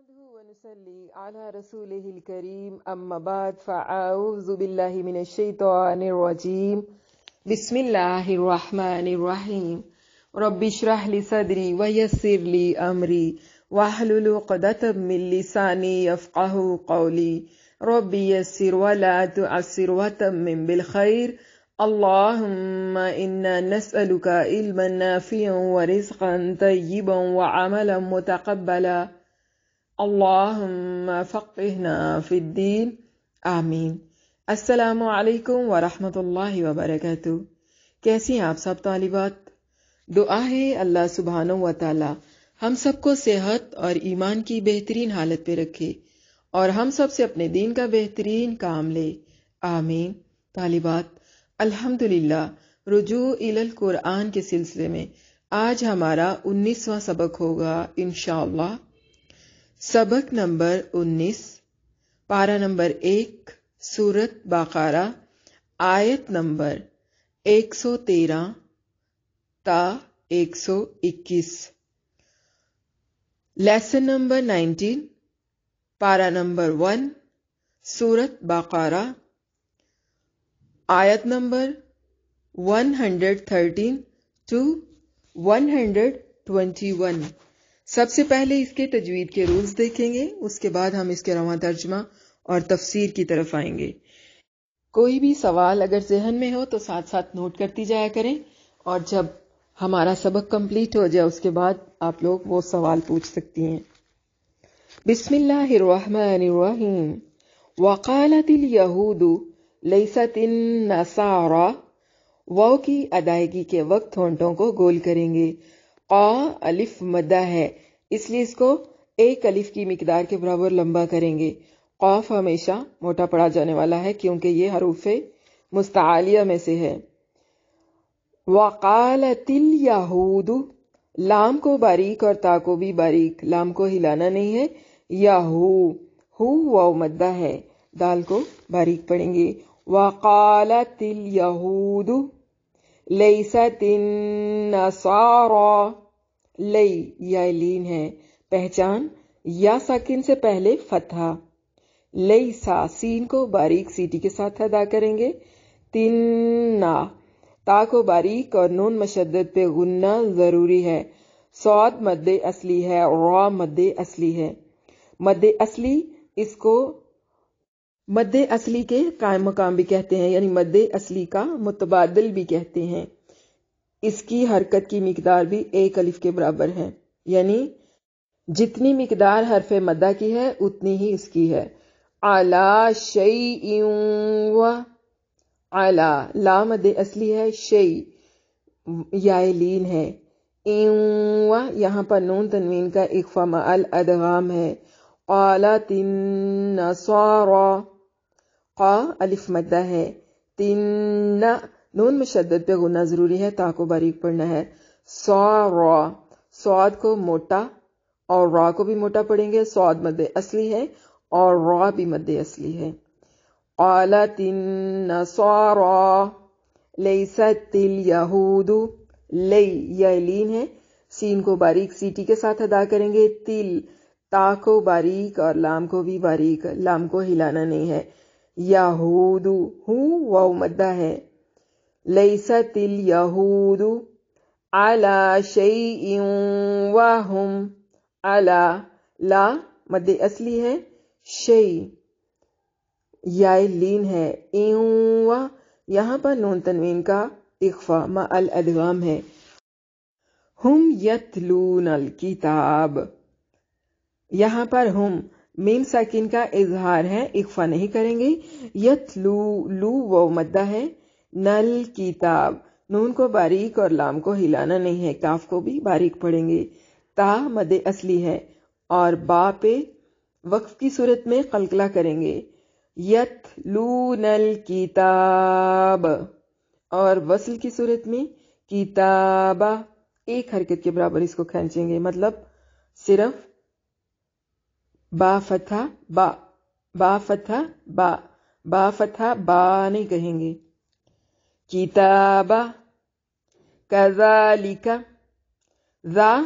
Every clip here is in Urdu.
نحمده ونصلي على رسوله الكريم أما بعد فأعوذ بالله من الشيطان الرجيم بسم الله الرحمن الرحيم رب اشرح لي صدري ويسر لي أمري واحلل عقدة من لساني يفقهوا قولي رب يسر ولا تعسر وتمم بالخير اللهم إنا نسألك علما نافعا ورزقا طيبا وعملا متقبلا اللهم فقهنا فی الدین آمین۔ السلام علیکم ورحمۃ وبرکاتہ۔ کیسی ہیں آپ سب طالبات؟ دعا ہے اللہ سبحانہ و تعالی ہم سب کو صحت اور ایمان کی بہترین حالت پہ رکھے اور ہم سب سے اپنے دین کا بہترین کام لے، آمین۔ طالبات، الحمدللہ رجوع الی القرآن کے سلسلے میں آج ہمارا 19واں سبق ہوگا انشاءاللہ۔ سبق نمبر 19، پارہ نمبر 1، سورت بقرہ، آیت نمبر 113 تا 121۔ لیسن نمبر 19، پارہ نمبر 1، سورت بقرہ، آیت نمبر 113 to 121۔ سب سے پہلے اس کے تجوید کے رولز دیکھیں گے، اس کے بعد ہم اس کے رواں ترجمہ اور تفسیر کی طرف آئیں گے۔ کوئی بھی سوال اگر ذہن میں ہو تو ساتھ ساتھ نوٹ کرتی جایا کریں، اور جب ہمارا سبق کمپلیٹ ہو جائے اس کے بعد آپ لوگ وہ سوال پوچھ سکتی ہیں۔ بسم اللہ الرحمن الرحیم۔ وقالت الیہود لیست النصارى، واو کی ادائیگی کے وقت ہونٹوں کو گول کریں گے۔ قا الف مدہ ہے، اس لیے اس کو ایک الف کی مقدار کے برابر لمبا کریں گے۔ قاف ہمیشہ موٹا پڑا جانے والا ہے کیونکہ یہ حروف مستعالیہ میں سے ہے۔ وقالت الیہود، لام کو باریک اور تا کو بھی باریک، لام کو ہلانا نہیں ہے۔ یہو، ہو واو مدہ ہے، دال کو باریک پڑھیں گے۔ وقالت الیہود لیست النصارى، لی یا لین ہے، پہچان یا ساکن سے پہلے فتحہ۔ لیسا، سین کو باریک سیٹی کے ساتھ ادا کریں گے۔ تنّا، تا کو باریک اور نون مشدد پہ غنہ ضروری ہے۔ صاد مد اصلی ہے، را مد اصلی ہے۔ مد اصلی، اس کو مد اصلی کے قائم مقام بھی کہتے ہیں، یعنی مد اصلی کا متبادل بھی کہتے ہیں۔ اس کی حرکت کی مقدار بھی ایک الف کے برابر ہے، یعنی جتنی مقدار حرف مدہ کی ہے اتنی ہی اس کی ہے۔ علی شیء و، علی، لا مد اصلی ہے، شیء یا لین ہے۔ و، یہاں پر نون تنوین کا اخفا مع الادغام ہے۔ قالت النصارى، قا الف مدہ ہے۔ تن، نون مشدد پہ غنہ ضروری ہے، تا کو باریک پڑھنا ہے۔ صارا، صاد کو موٹا اور را کو بھی موٹا پڑھیں گے۔ صاد مد اصلی ہے اور را بھی مد اصلی ہے۔ قالت النصارى لیست الیہود، لی یا لین ہے، سین کو باریک سیٹی کے ساتھ ادا کریں گے۔ تل، تا کو باریک اور لام کو بھی باریک، لام کو ہلانا نہیں ہے۔ یہود، ہو واو مدہ ہے۔ لیست الیہود علی شیء وہم، علی، لا مد اصلی ہے، شیء یا لین ہے۔ و، یہاں پر نون تنوین کا اخفا مع الادغام ہے۔ ہم یتلون الکتاب، یہاں پر ہم میم ساکن کا اظہار ہے، اخفا نہیں کریں گے۔ یتلو، لو واو مدہ ہے۔ نل کتاب، نون کو باریک اور لام کو ہلانا نہیں ہے، کاف کو بھی باریک پڑھیں گے۔ تا مد اصلی ہے اور با پہ وقف کی صورت میں قلقلہ کریں گے۔ یتلون الکتاب، اور وصل کی صورت میں کتابہ، ایک حرکت کے برابر اس کو کھینچیں گے، مطلب صرف با فتحہ با، با فتحہ با، با فتحہ با نہیں کہیں گے۔ کتابہ، کذالک، ذا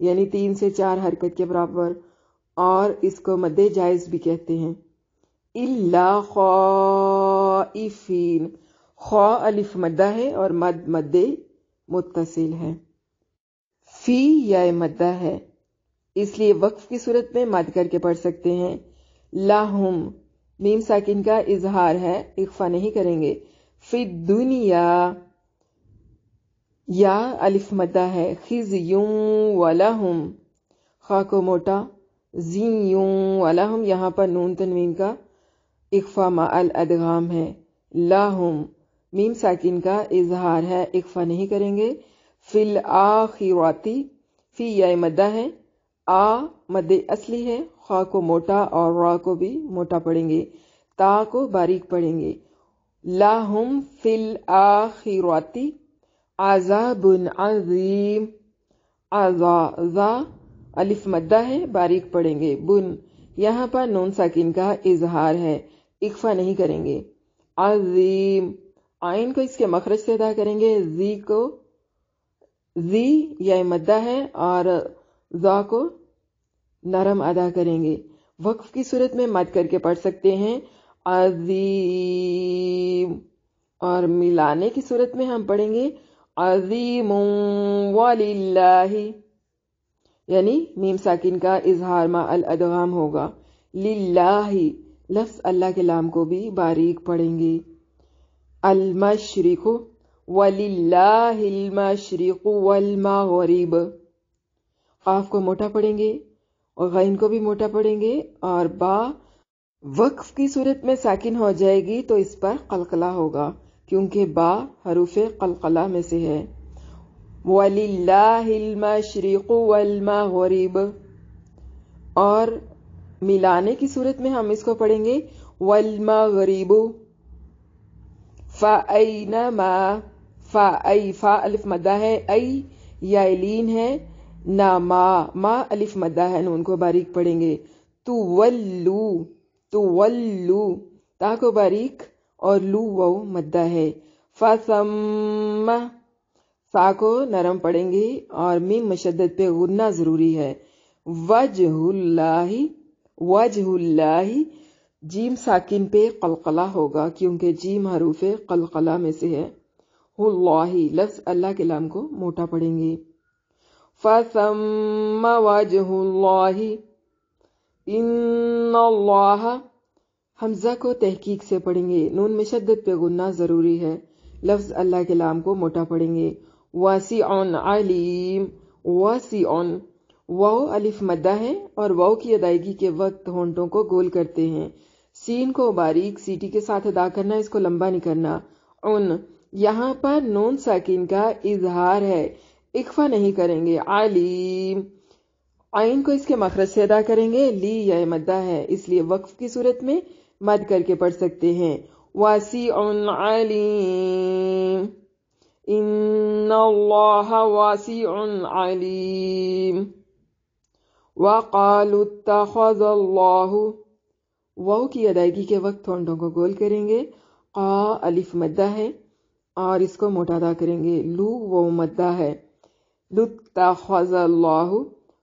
یعنی 3 سے 4 حرکت کے برابر، اور اس کو مد جائز بھی کہتے ہیں۔ الا خائفین، خا الف مدہ ہے اور مد متصل ہے۔ فی یا مدہ ہے، اس لیے وقف کی صورت میں مد کر کے پڑھ سکتے ہیں۔ لاہم، میم ساکن کا اظہار ہے، اخفا نہیں کریں گے۔ فی الدنیا، یا الف مدہ ہے۔ خزیون ولہم، خا کو موٹا، زیون ولہم، یہاں پر نون تنوین کا اخفا مع الادغام ہے۔ لاہم، میم ساکن کا اظہار ہے، اخفا نہیں کریں گے۔ فی الآخراتی، فی یا مدہ ہے، آ مد اصلی ہے، خا کو موٹا اور را کو بھی موٹا پڑھیں گے، تا کو باریک پڑھیں گے۔ لاہم فی الآخراتی عذاب عظیم، ذا الف مدہ ہے، باریک پڑھیں گے۔ بن، یہاں پر نون ساکن کا اظہار ہے، اخفا نہیں کریں گے۔ عظیم، عین کو اس کے مخرج سے ادا کریں گے، زی کو، زی یا مدہ ہے اور ذا کو نرم ادا کریں گے۔ وقف کی صورت میں مد کر کے پڑھ سکتے ہیں عظیم، اور ملانے کی صورت میں ہم پڑھیں گے عظیم وللہ، یعنی میم ساکن کا اظہار مع الادغام ہوگا۔ للہ، لفظ اللہ کے لام کو بھی باریک پڑھیں گے۔ المشرق، وللہ المشرق والمغرب، قاف کو موٹا پڑھیں گے اور غین کو بھی موٹا پڑھیں گے، اور با وقف کی صورت میں ساکن ہو جائے گی تو اس پر قلقلہ ہوگا، کیونکہ با حروف قلقلہ میں سے ہے۔ وَلِلَّهِ الْمَشْرِقُ وَالْمَغْرِبُ، اور ملانے کی صورت میں ہم اس کو پڑھیں گے وَالْمَغْرِبُ فَأَيْنَمَا، فا الف مدہ ہے، ای یا لین ہے، نا ما الف مدہ ہے، نون کو باریک پڑھیں گے۔ تولو، تا کو باریک اور لو وو مدہ ہے۔ فَثَمَّ، سا کو نرم پڑھیں گے اور میم مشدد پہ غنہ ضروری ہے۔ وجہ اللہ، جیم ساکن پہ قلقلہ ہوگا کیونکہ جیم حروف قلقلہ میں سے ہے۔ اللہ، لفظ اللہ کے لام کو موٹا پڑھیں گے۔ فَثَمَّ وَجْهُ اللَّهِ، إِنَّ اللَّهَ، حمزہ کو تحقیق سے پڑھیں گے، نون مشدد پہ غنہ ضروری ہے، لفظ اللہ کے لام کو موٹا پڑھیں گے۔ واسع علیم، واسع، واو الف مدہ ہے اور واو کی ادائیگی کے وقت ہونٹوں کو گول کرتے ہیں۔ سین کو باریک سیٹی کے ساتھ ادا کرنا، اس کو لمبا نہیں کرنا۔ یہاں پر نون ساکن کا اظہار ہے، اخفا نہیں کریں گے۔ علیم، عین کو اس کے مخرج سے ادا کریں گے، لی یا مدہ ہے، اس لیے وقف کی صورت میں مد کر کے پڑھ سکتے ہیں۔ واسع علیم، ان اللہ واسع علیم۔ وقالوا اتخذ اللہ، واو کی ادائیگی کے وقت ہونٹوں کو گول کریں گے، قا الف مدہ ہے اور اس کو موٹا ادا کریں گے، لو واو مدہ ہے۔ لاتخذ اللہ،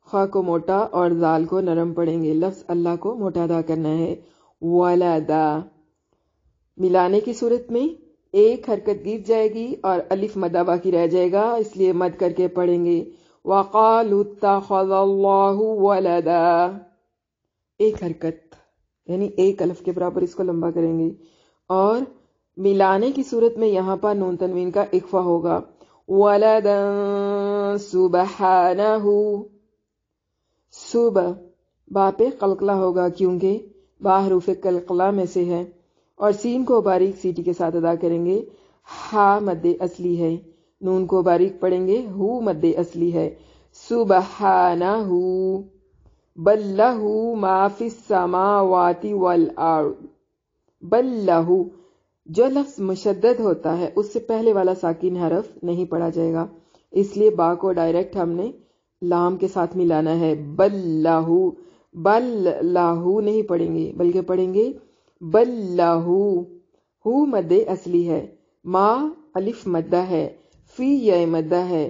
خا کو موٹا اور زال کو نرم پڑھیں گے، لفظ اللہ کو موٹا ادا کرنا ہے۔ ولدا، ملانے کی صورت میں ایک حرکت گر جائے گی اور الف مدہ باقی رہ جائے گا، اس لیے مد کر کے پڑھیں گے۔ وقالوا اتخذ اللہ ولدا، ایک حرکت یعنی ایک الف کے برابر اس کو لمبا کریں گے، اور ملانے کی صورت میں یہاں پر نون تنوین کا اخفا ہوگا۔ ولدا سبحانہ، صبح با پہ قلقلہ ہوگا کیونکہ با حروف قلقلہ میں سے ہے، اور سین کو باریک سیٹی کے ساتھ ادا کریں گے۔ ہا مد اصلی ہے، نون کو باریک پڑھیں گے، ہو مد اصلی ہے۔ سبحانہ، بل لہ ما فی السماوات والارض، بل لہ، جو لفظ مشدد ہوتا ہے اس سے پہلے والا ساکن حرف نہیں پڑھا جائے گا، اس لیے با کو ڈائریکٹ ہم نے لام کے ساتھ ملانا ہے۔ بل لہ، بل لہ نہیں پڑھیں گے بلکہ پڑھیں گے بل لہ، ہو مد اصلی ہے، ما الف مدہ ہے، فی یا مدہ ہے،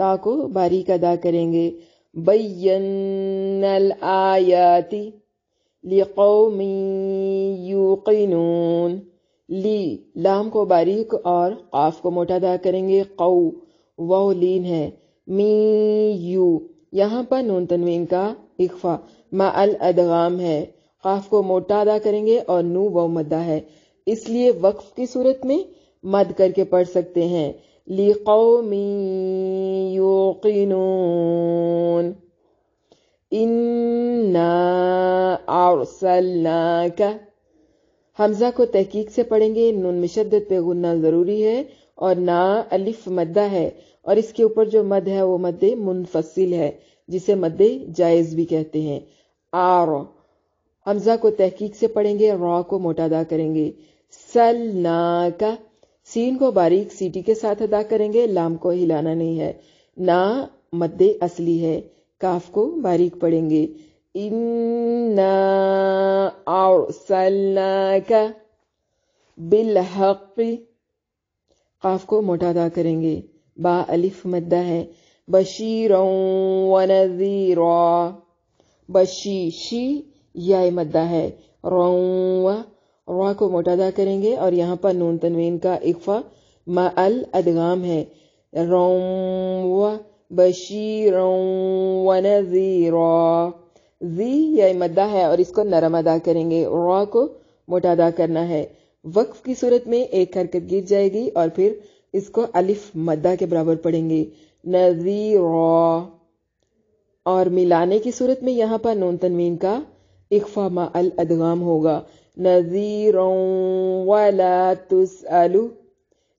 تا کو باریک ادا کریں گے. بینا الآیاتی لقوم یوقنون. لی لام کو باریک اور قاف کو موٹا ادا کریں گے. قو واو لین ہے. می یو یہاں پر نون تنوین کا اخفا مع الادغام ہے. قاف کو موٹا ادا کریں گے اور نو واو مدہ ہے، اس لیے وقف کی صورت میں مد کر کے پڑھ سکتے ہیں. لِقَوْمٍ يُوقِنُونَ اِنَّا أَرْسَلْنَاكَ. حمزہ کو تحقیق سے پڑھیں گے. نون مشدد پہ غنہ ضروری ہے اور نا الف مدہ ہے، اور اس کے اوپر جو مد ہے وہ مد منفصل ہے جسے مد جائز بھی کہتے ہیں. آر حمزہ کو تحقیق سے پڑھیں گے، را کو موٹا ادا کریں گے. سلناکا سین کو باریک سیٹی کے ساتھ ادا کریں گے، لام کو ہلانا نہیں ہے. نا مد اصلی ہے، کاف کو باریک پڑھیں گے. اِنَّا أَرْسَلْنَاكَ بِالْحَقِّ قاف کو موٹا ادا کریں گے. با الف مدہ ہے. بشیرا ونذیرا بشی یا مدہ ہے. را کو موٹا ادا کریں گے اور یہاں پر نون تنوین کا اخفا مع الادغام ہے. بشیرا ونذیرا زی یا مدہ ہے اور اس کو نرم ادا کریں گے. را کو موٹا ادا کرنا ہے. وقف کی صورت میں ایک حرکت گر جائے گی اور پھر اس کو الف مدہ کے برابر پڑھیں گے. نذیرا. اور ملانے کی صورت میں یہاں پر نون تنوین کا اخفا مع الادغام ہوگا. نذیرا ولا تسألو.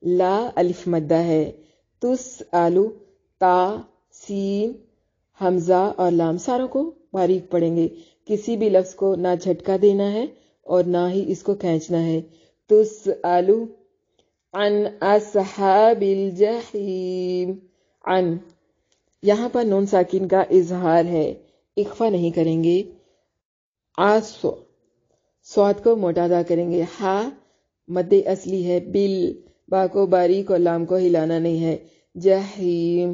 لا الف مدہ ہے. تسألو تا سین حمزہ اور لام ساروں کو باریک پڑھیں گے. کسی بھی لفظ کو نہ جھٹکا دینا ہے اور نہ ہی اس کو کھینچنا ہے. تسألو عن اصحاب الجحیم. عن یہاں پر نون ساکن کا اظہار ہے، اخفا نہیں کریں گے. آسو سواد کو موٹا ادا کریں گے. ہا مد اصلی ہے. بل با کو باریک اور لام کو ہلانا نہیں ہے. جحیم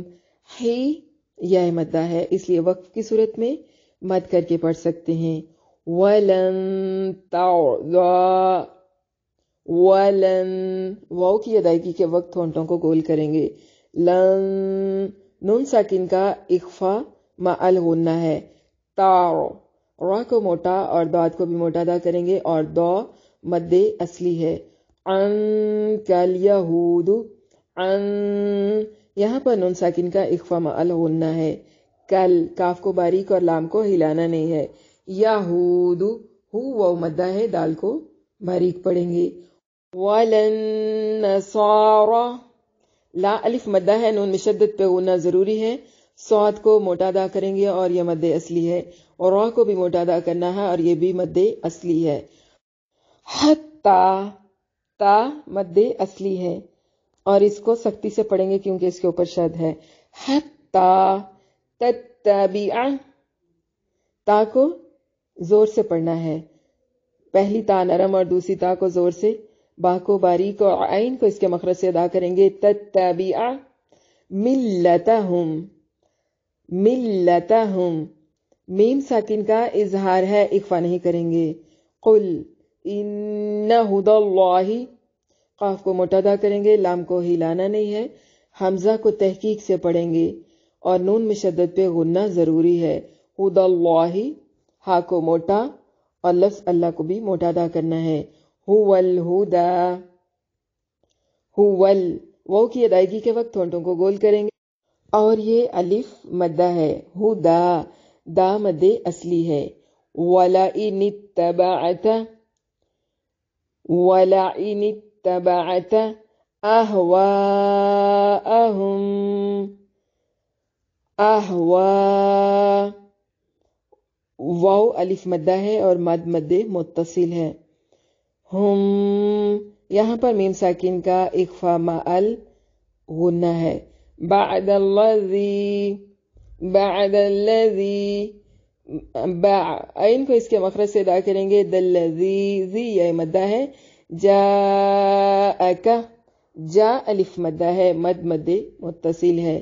ہی یا مدہ ہے، اس لیے وقف کی صورت میں مد کر کے پڑھ سکتے ہیں. وَلَن تَعْضَى وَلَن واو کی ادائیگی کے وقت ہونٹوں کو گول کریں گے. لن نون ساکن کا اخفا مع الغنہ ہے. تاؤ را کو موٹا اور داد کو بھی موٹا ادا کریں گے اور دو مد اصلی ہے. عنک الیہود عن یہاں پر نون ساکن کا اخفا مع الغنہ ہے. کل کاف کو باریک اور لام کو ہلانا نہیں ہے. یہود ہو واو مدہ ہے، دال کو باریک پڑھیں گے. وَلَن نَصَارَى لا الف مدہ ہے، نون مشدد پہ غنہ ضروری ہے. صاد کو موٹا ادا کریں گے اور یہ مد اصلی ہے، اور را کو بھی موٹا ادا کرنا ہے اور یہ بھی مد اصلی ہے. حتی تا مد اصلی ہے اور اس کو سختی سے پڑھیں گے کیونکہ اس کے اوپر شد ہے. حتی تتبع تا کو زور سے پڑھنا ہے. پہلی تا نرم اور دوسری تا کو زور سے. با کو باریک اور عین کو اس کے مخرج سے ادا کریں گے. تتبع ملتہم ملتہم میم ساکن کا اظہار ہے، اخفا نہیں کریں گے. قل ان ہدی اللہ قاف کو موٹا ادا کریں گے، لام کو ہلانا نہیں ہے. حمزہ کو تحقیق سے پڑھیں گے اور نون مشدد پہ غنہ ضروری ہے. ہدی اللہ ہا کو موٹا اور لفظ اللہ کو بھی موٹا ادا کرنا ہے. هو الہدا واو کی ادائیگی کے وقت ہونٹوں کو گول کریں گے اور یہ الف مدہ ہے. ہدا دا مد اصلی ہے. وَلَئِنِ اتَّبَعْتَ اہوا واو الف مدہ ہے اور مد متصل ہے. ہم یہاں پر میم ساکن کا اخفا مع الغنہ ہے. بعد الذی عین کو اس کے مخرج سے ادا کریں گے. دلذی زی یا مدہ ہے. جاءک جا الف مدہ ہے، مد متصل ہے.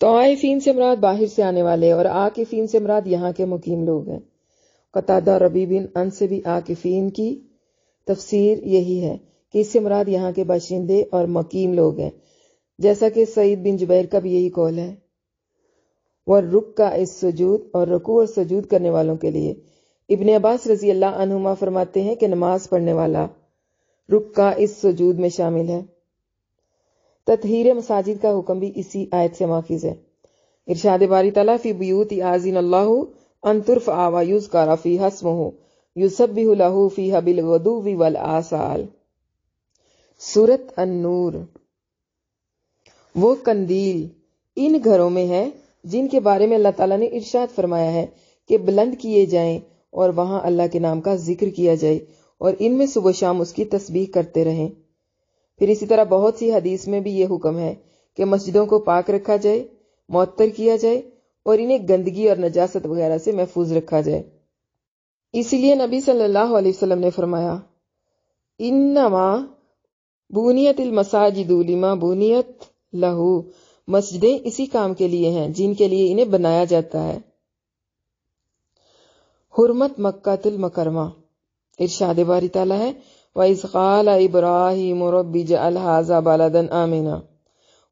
طائفین سے مراد باہر سے آنے والے اور عاکفین سے مراد یہاں کے مقیم لوگ ہیں۔ قتادہ ربیع بن ان سے بھی عاکفین کی تفسیر یہی ہے کہ اس سے مراد یہاں کے باشندے اور مقیم لوگ ہیں، جیسا کہ سعید بن جبیر کا بھی یہی قول ہے۔ والرکع السجود، اور رکوع اور سجود کرنے والوں کے لیے ابن عباس رضی اللہ عنہما فرماتے ہیں کہ نماز پڑھنے والا رکع السجود میں شامل ہے۔ تطہیر مساجد کا حکم بھی اسی آیت سے ماخوذ ہے۔ ارشاد باری تعالیٰ فی بیوت اذن اللہ ان ترفع ویذکر فیہا اسمہ یسبح لہ فیہا بالغدو والآصال۔ سورۃ النور۔ وہ قندیل ان گھروں میں ہے جن کے بارے میں اللہ تعالیٰ نے ارشاد فرمایا ہے کہ بلند کیے جائیں اور وہاں اللہ کے نام کا ذکر کیا جائے اور ان میں صبح و شام اس کی تسبیح کرتے رہیں۔ پھر اسی طرح بہت سی حدیث میں بھی یہ حکم ہے کہ مسجدوں کو پاک رکھا جائے، معطر کیا جائے اور انہیں گندگی اور نجاست وغیرہ سے محفوظ رکھا جائے۔ اسی لیے نبی صلی اللہ علیہ وسلم نے فرمایا انما بنیت المساجد لما بنیت لہو، مسجدیں اسی کام کے لیے ہیں جن کے لیے انہیں بنایا جاتا ہے۔ حرمت مکہ المکرمہ۔ ارشاد باری تعالیٰ ہے وَإِذْ قَالَ إِبْرَاهِيمُ رَبِّ اجْعَلْ هَٰذَا بَلَدًا آمِنًا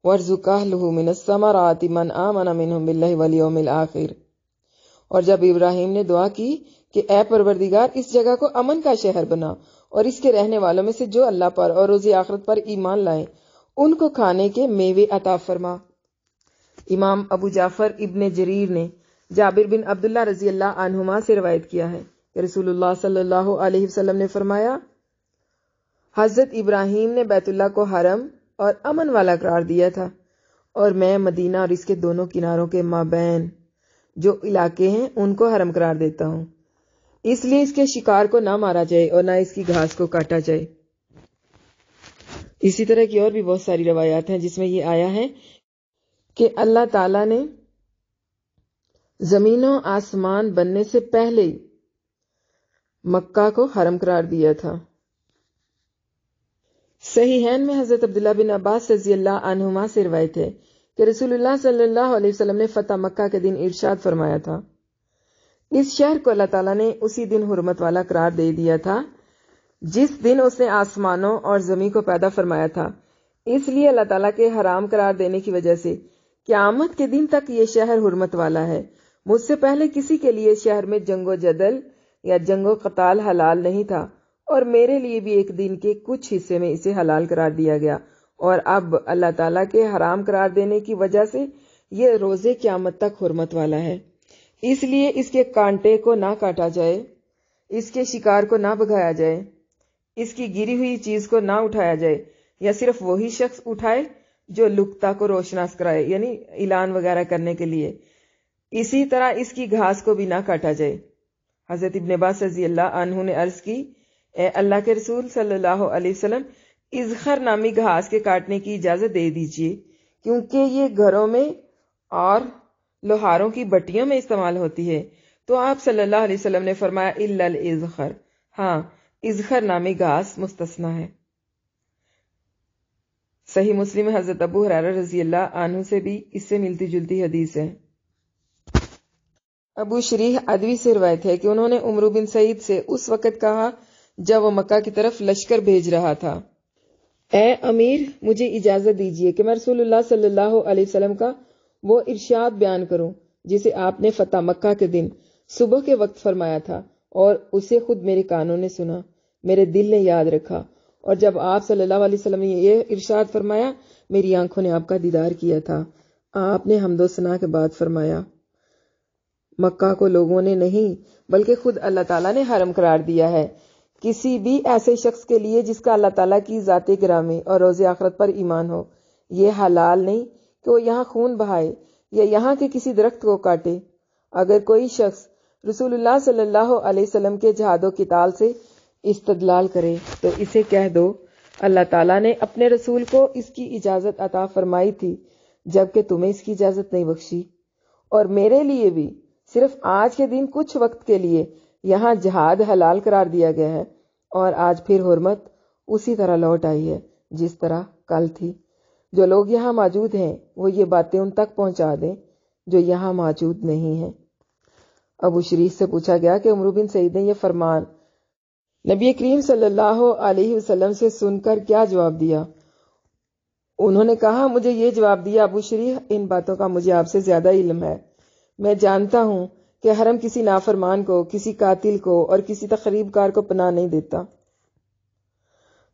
وَارْزُقْ أَهْلَهُ مِنَ الثَّمَرَاتِ مَنْ آمَنَ مِنْهُمْ بِاللَّهِ وَالْيَوْمِ الْآخِرِ۔ اور جب ابراہیم نے دعا کی کہ اے پروردگار اس جگہ کو امن کا شہر بنا اور اس کے رہنے والوں میں سے جو اللہ پر اور روز آخرت پر ایمان لائیں ان کو کھانے کے میوے عطا فرما۔ امام ابو جعفر ابن جریر نے جابر بن عبداللہ رضی اللہ عنہما سے روایت کیا ہے کہ رسول اللہ صلی اللہ علیہ وسلم نے فرمایا حضرت ابراہیم نے بیت اللہ کو حرم اور امن والا قرار دیا تھا، اور میں مدینہ اور اس کے دونوں کناروں کے مابین جو علاقے ہیں ان کو حرم قرار دیتا ہوں، اس لیے اس کے شکار کو نہ مارا جائے اور نہ اس کی گھاس کو کاٹا جائے۔ اسی طرح کی اور بھی بہت ساری روایات ہیں جس میں یہ آیا ہے کہ اللہ تعالیٰ نے زمین و آسمان بننے سے پہلے ہی مکہ کو حرم قرار دیا تھا۔ صحیحین میں حضرت عبداللہ بن عباس رضی اللہ عنہما سے روایت ہے کہ رسول اللہ صلی اللہ علیہ وسلم نے فتح مکہ کے دن ارشاد فرمایا تھا اس شہر کو اللہ تعالیٰ نے اسی دن حرمت والا قرار دے دیا تھا جس دن اس نے آسمانوں اور زمین کو پیدا فرمایا تھا، اس لیے اللہ تعالیٰ کے حرام قرار دینے کی وجہ سے قیامت کے دن تک یہ شہر حرمت والا ہے۔ مجھ سے پہلے کسی کے لیے شہر میں جنگ و جدل یا جنگ و قتال حلال نہیں تھا، اور میرے لیے بھی ایک دن کے کچھ حصے میں اسے حلال قرار دیا گیا، اور اب اللہ تعالیٰ کے حرام قرار دینے کی وجہ سے یہ روزے قیامت تک حرمت والا ہے۔ اس لیے اس کے کانٹے کو نہ کاٹا جائے، اس کے شکار کو نہ بھگایا جائے، اس کی گری ہوئی چیز کو نہ اٹھایا جائے، یا صرف وہی شخص اٹھائے جو لقطہ کو روشناس کرائے، یعنی اعلان وغیرہ کرنے کے لیے۔ اسی طرح اس کی گھاس کو بھی نہ کاٹا جائے۔ حضرت ابن عباس رضی اللہ عنہ نے عرض کی اے اللہ کے رسول صلی اللہ علیہ وسلم، اذخر نامی گھاس کے کاٹنے کی اجازت دے دیجیے، کیونکہ یہ گھروں میں اور لوہاروں کی بٹیوں میں استعمال ہوتی ہے۔ تو آپ صلی اللہ علیہ وسلم نے فرمایا الا الاذخر، ہاں اذخر نامی گھاس مستثنا ہے۔ صحیح مسلم میں حضرت ابو ہریرہ رضی اللہ عنہ سے بھی اس سے ملتی جلتی حدیث ہے۔ ابو شریح ادوی سے روایت ہے کہ انہوں نے عمرو بن سعید سے اس وقت کہا جب وہ مکہ کی طرف لشکر بھیج رہا تھا، اے امیر، مجھے اجازت دیجیے کہ میں رسول اللہ صلی اللہ علیہ وسلم کا وہ ارشاد بیان کروں جسے آپ نے فتح مکہ کے دن صبح کے وقت فرمایا تھا، اور اسے خود میرے کانوں نے سنا، میرے دل نے یاد رکھا، اور جب آپ صلی اللہ علیہ وسلم نے یہ ارشاد فرمایا میری آنکھوں نے آپ کا دیدار کیا تھا۔ آپ نے حمد و ثنا کے بعد فرمایا مکہ کو لوگوں نے نہیں بلکہ خود اللہ تعالیٰ نے حرم قرار دیا ہے۔ کسی بھی ایسے شخص کے لیے جس کا اللہ تعالیٰ کی ذات گرامی اور روز آخرت پر ایمان ہو، یہ حلال نہیں کہ وہ یہاں خون بہائے یا یہاں کے کسی درخت کو کاٹے۔ اگر کوئی شخص رسول اللہ صلی اللہ علیہ وسلم کے جہاد و قتال سے استدلال کرے تو اسے کہہ دو اللہ تعالیٰ نے اپنے رسول کو اس کی اجازت عطا فرمائی تھی جبکہ تمہیں اس کی اجازت نہیں بخشی، اور میرے لیے بھی صرف آج کے دن کچھ وقت کے لیے یہاں جہاد حلال قرار دیا گیا ہے، اور آج پھر حرمت اسی طرح لوٹ آئی ہے جس طرح کل تھی۔ جو لوگ یہاں موجود ہیں وہ یہ باتیں ان تک پہنچا دیں جو یہاں موجود نہیں ہیں۔ ابو شریح سے پوچھا گیا کہ عمرو بن سعید نے یہ فرمان نبی کریم صلی اللہ علیہ وسلم سے سن کر کیا جواب دیا؟ انہوں نے کہا، مجھے یہ جواب دیا، ابو شریح، ان باتوں کا مجھے آپ سے زیادہ علم ہے۔ میں جانتا ہوں کہ حرم کسی نافرمان کو، کسی قاتل کو اور کسی تخریب کار کو پناہ نہیں دیتا۔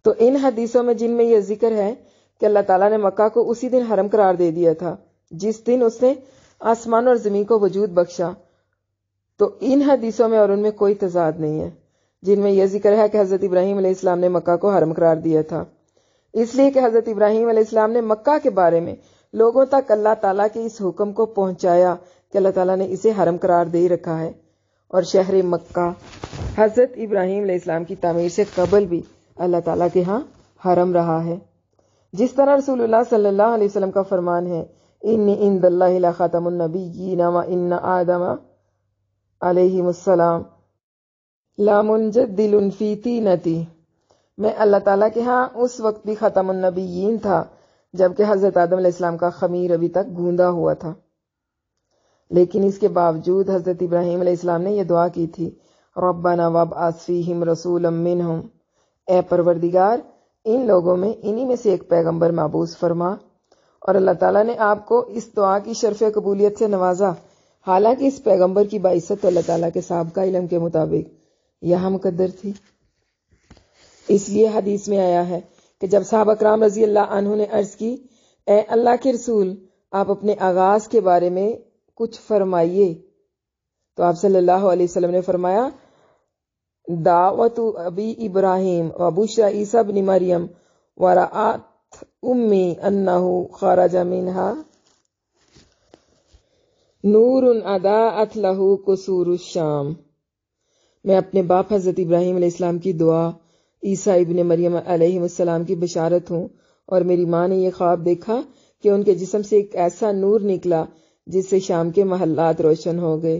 تو ان حدیثوں میں جن میں یہ ذکر ہے کہ اللہ تعالیٰ نے مکہ کو اسی دن حرم قرار دے دیا تھا جس دن اس نے آسمان اور زمین کو وجود بخشا، تو ان حدیثوں میں اور ان میں کوئی تضاد نہیں ہے جن میں یہ ذکر ہے کہ حضرت ابراہیم علیہ السلام نے مکہ کو حرم قرار دیا تھا، اس لیے کہ حضرت ابراہیم علیہ السلام نے مکہ کے بارے میں لوگوں تک اللہ تعالیٰ کے اس حکم کو پہنچایا کہ اللہ تعالیٰ نے اسے حرم قرار دے رکھا ہے، اور شہر مکہ حضرت ابراہیم علیہ السلام کی تعمیر سے قبل بھی اللہ تعالیٰ کے ہاں حرم رہا ہے، جس طرح رسول اللہ صلی اللہ علیہ وسلم کا فرمان ہے، انی عند اللہ لخاتم النبیین وان آدم علیہ السلام لامنجدل فی طینتی، میں اللہ تعالیٰ کے ہاں اس وقت بھی ختم النبیین تھا جبکہ حضرت آدم علیہ السلام کا خمیر ابھی تک گوندا ہوا تھا، لیکن اس کے باوجود حضرت ابراہیم علیہ السلام نے یہ دعا کی تھی، ربنا وابعث فیہم رسولا منہم، اے پروردگار ان لوگوں میں انہی میں سے ایک پیغمبر مبعوث فرما، اور اللہ تعالیٰ نے آپ کو اس دعا کی شرف قبولیت سے نوازا، حالانکہ اس پیغمبر کی بعثت اللہ تعالیٰ کے سابقہ علم کے مطابق یہاں مقدر تھی۔ اس لیے حدیث میں آیا ہے کہ جب صحابہ کرام رضی اللہ عنہ نے عرض کی، اے اللہ کے رسول، آپ اپنے آغاز کے بارے میں کچھ فرمائیے، تو آپ صلی اللہ علیہ وسلم نے فرمایا، دعوت ابی ابراہیم و بشرا عیسیٰ بن مریم ورعات امی انہ خرج منہا نور اضاءت لہ قصور الشام، میں اپنے باپ حضرت ابراہیم علیہ السلام کی دعا، عیسیٰ ابن مریم علیہ السلام کی بشارت ہوں، اور میری ماں نے یہ خواب دیکھا کہ ان کے جسم سے ایک ایسا نور نکلا جس سے شام کے محلات روشن ہو گئے۔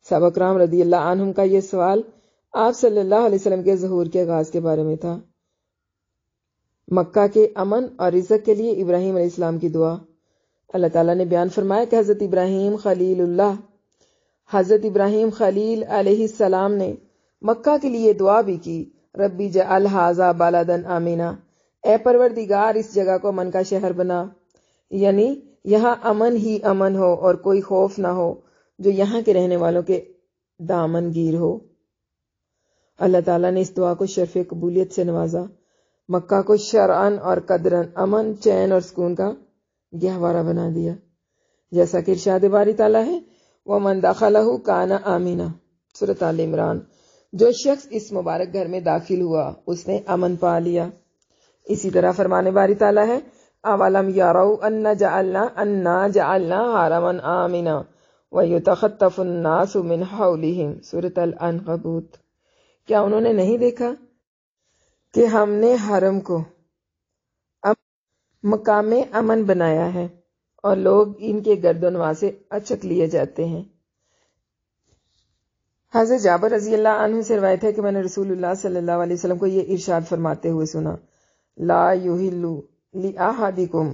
صحابہ کرام رضی اللہ عنہم کا یہ سوال آپ صلی اللہ علیہ وسلم کے ظہور کے آغاز کے بارے میں تھا۔ مکہ کے امن اور رزق کے لیے ابراہیم علیہ السلام کی دعا، اللہ تعالیٰ نے بیان فرمایا کہ حضرت ابراہیم خلیل اللہ، حضرت ابراہیم خلیل علیہ السلام نے مکہ کے لیے دعا بھی کی، ربی جعل ھذا بلدا آمنا، اے پروردگار اس جگہ کو امن کا شہر بنا، یعنی یہاں امن ہی امن ہو اور کوئی خوف نہ ہو جو یہاں کے رہنے والوں کے دامن گیر ہو۔ اللہ تعالیٰ نے اس دعا کو شرف قبولیت سے نوازا، مکہ کو شرعن اور قدرن امن، چین اور سکون کا گہوارہ بنا دیا، جیسا کہ ارشاد باری تعالیٰ ہے، وَمَن دَخَلَهُ كَانَ آمِنًا، سورۃ آل عمران، جو شخص اس مبارک گھر میں داخل ہوا اس نے امن پا لیا۔ اسی طرح فرمان باری تعالیٰ ہے، اَوَلَمْ يَرَوْا أَنَّا جَعَلْنَا حَرَمًا آمِنًا وَيُتَخَطَّفُ النَّاسُ مِنْ حَوْلِهِمْ، سورۃ العنکبوت، کیا انہوں نے نہیں دیکھا کہ ہم نے حرم کو مقام امن بنایا ہے اور لوگ ان کے گرد و نواح سے اچک لیے جاتے ہیں۔ حضرت جابر رضی اللہ عنہ سے روایت ہے کہ میں نے رسول اللہ صلی اللہ علیہ وسلم کو یہ ارشاد فرماتے ہوئے سنا، لا یحل لأحدکم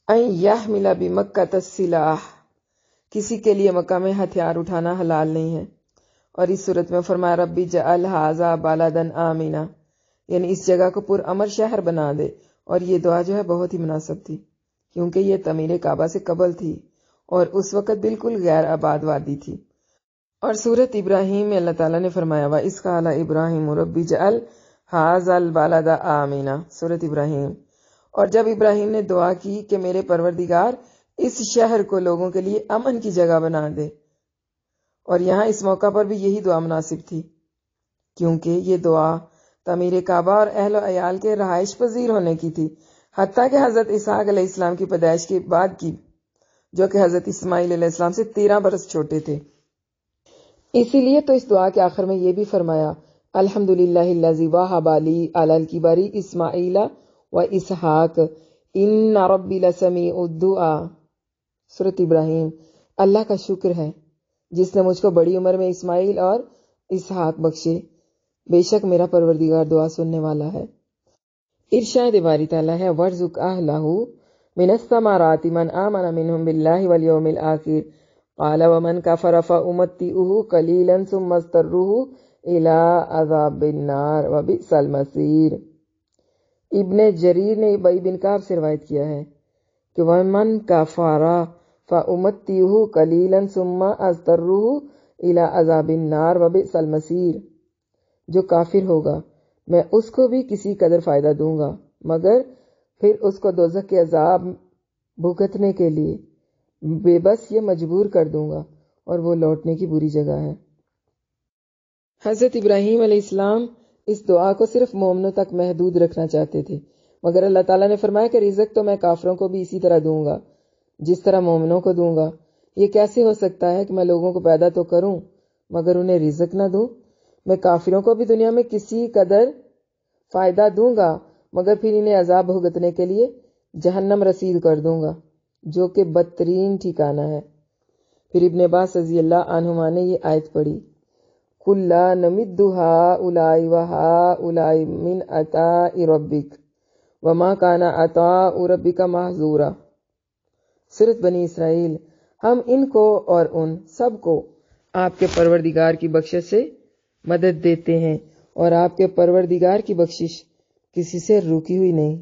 ان یحمل بمکۃ السلاح، کسی کے لیے مکہ میں ہتھیار اٹھانا حلال نہیں ہے، اور اس صورت میں فرمایا ربی جعل ھذا بلدا آمنا، یعنی اس جگہ کو پر امن شہر بنا دے، اور یہ دعا جو ہے بہت ہی مناسب تھی کیونکہ یہ تعمیر کعبہ سے قبل تھی اور اس وقت بالکل غیر آباد وادی تھی۔ اور سورۃ ابراہیم میں اللہ تعالیٰ نے فرمایا وَإِذْ قَالَ إِبْرَاهِيمُ رَبِّ اجْعَلْ هَٰذَا الْبَلَدَ آمِنًا، سورۃ ابراہیم، اور جب ابراہیم نے دعا کی کہ میرے پروردگار اس شہر کو لوگوں کے لیے امن کی جگہ بنا دے، اور یہاں اس موقع پر بھی یہی دعا مناسب تھی کیونکہ یہ دعا تعمیر کعبہ اور اہل و عیال کے رہائش پذیر ہونے کی تھی، حتیٰ کہ حضرت اسحاق علیہ السلام کی پیدائش کے بعد کی، جو کہ حضرت اسماعیل علیہ السلام سے 13 برس چھوٹے تھے۔ اسی لیے تو اس دعا کے آخر میں یہ بھی فرمایا، الحمدللہ الذی وہب لی علی الکبر اسماعیل و اسحاق ان ربی لسمیع الدعاء، سورۃ ابراہیم، اللہ کا شکر ہے جس نے مجھ کو بڑی عمر میں اسماعیل اور اسحاق بخشے، بے شک میرا پروردگار دعا سننے والا ہے۔ ارشاد باری تعالیٰ ہے وَارْزُقْ أَهْلَهُ مِنَ الثَّمَرَاتِ مَنْ آمَنَ مِنْهُمْ بِاللَّهِ وَالْيَوْمِ الْآخِرِ قَالَ وَمَنْ كَفَرَ فَأُمَتِّعُهُ قَلِيلًا ثُمَّ اضْطَرُّهُ إِلَىٰ عَذَابِ النَّارِ وَبِئْسَ الْمَصِيرُ۔ ابن جریر نے ابی بن کعب سے روایت کیا ہے کہ وَمَنْ كَفَرَ فَأُمَتِّعُهُ قَلِيلًا ثُمَّ اضْطَرُّهُ إِلَىٰ عَذَابِ النَّارِ وَبِئْسَ الْمَصِيرُ، جو کافر ہوگا میں اس کو بھی کسی قدر فائدہ دوں گا مگر پھر اس کو دوزخ کے عذاب بھگتنے کے لیے بے بس یہ مجبور کر دوں گا اور وہ لوٹنے کی بری جگہ ہے۔ حضرت ابراہیم علیہ السلام اس دعا کو صرف مومنوں تک محدود رکھنا چاہتے تھے، مگر اللہ تعالیٰ نے فرمایا کہ رزق تو میں کافروں کو بھی اسی طرح دوں گا جس طرح مومنوں کو دوں گا۔ یہ کیسے ہو سکتا ہے کہ میں لوگوں کو پیدا تو کروں مگر انہیں رزق نہ دوں؟ میں کافروں کو بھی دنیا میں کسی قدر فائدہ دوں گا مگر پھر انہیں عذاب بھگتنے کے لیے جہنم رسید کر دوں گا جو کہ بدترین ٹھکانہ ہے۔ پھر ابن عباس رضی اللہ عنہما نے یہ آیت پڑھی کُلَّا نَمِدُّ هَٰؤُلَاءِ وَهَٰؤُلَاءِ مِنْ عَطَاءِ رَبِّكَ وَمَا كَانَ عَطَاءُ رَبِّكَ مَحْظُورًا۔ سورۃ بنی اسرائیل، ہم ان کو اور ان سب کو آپ کے پروردگار کی بخشش سے مدد دیتے ہیں اور آپ کے پروردگار کی بخشش کسی سے روکی ہوئی نہیں۔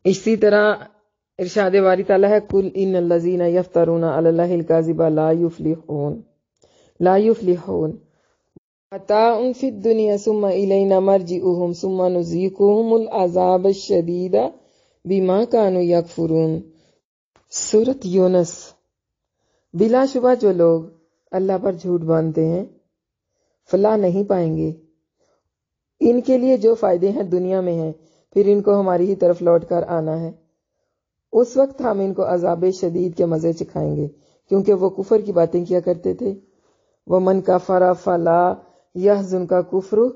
اسی طرح ارشاد باری تعالیٰ ہے قُلْ إِنَّ الَّذِينَ يَفْتَرُونَ عَلَى اللَّهِ الْكَذِبَ لا يفلحون متاع فی الدنیا ثم الینا مرجعهم ثم نذیقهم العذاب الشدید بما كانوا یکفرون۔ سورۃ یونس۔ بلا شبہ جو لوگ اللہ پر جھوٹ باندھتے ہیں فلاح نہیں پائیں گے، ان کے لیے جو فائدے ہیں دنیا میں ہیں پھر ان کو ہماری ہی طرف لوٹ کر آنا ہے، اس وقت ہم ان کو عذاب شدید کے مزے چکھائیں گے کیونکہ وہ کفر کی باتیں کیا کرتے تھے۔ وَمَنْ كَفَرَ فَلَا يَحْزُنْكَ كُفْرُهُ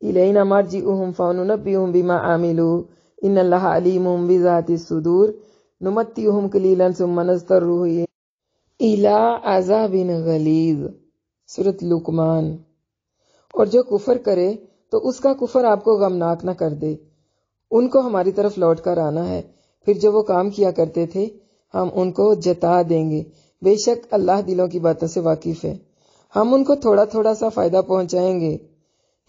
إِلَيْنَا مَرْجِعُهُمْ فَنُنَبِّئُهُم بِمَا عَمِلُوا إِنَّ اللَّهَ عَلِيمٌ بِذَاتِ الصُّدُورِ نُمَتِّعُهُمْ قَلِيلًا ثُمَّ نَضْطَرُّهُمْ إِلَىٰ عَذَابٍ غَلِيظٍ۔ سورۃ لقمان۔ اور جو کفر کرے تو اس کا کفر آپ کو غمناک نہ کر دے، ان کو ہماری طرف لوٹ کر آنا ہے، پھر جو وہ کام کیا کرتے تھے ہم ان کو جتا دیں گے، بے شک اللہ دلوں کی باتوں سے واقف ہے۔ ہم ان کو تھوڑا تھوڑا سا فائدہ پہنچائیں گے،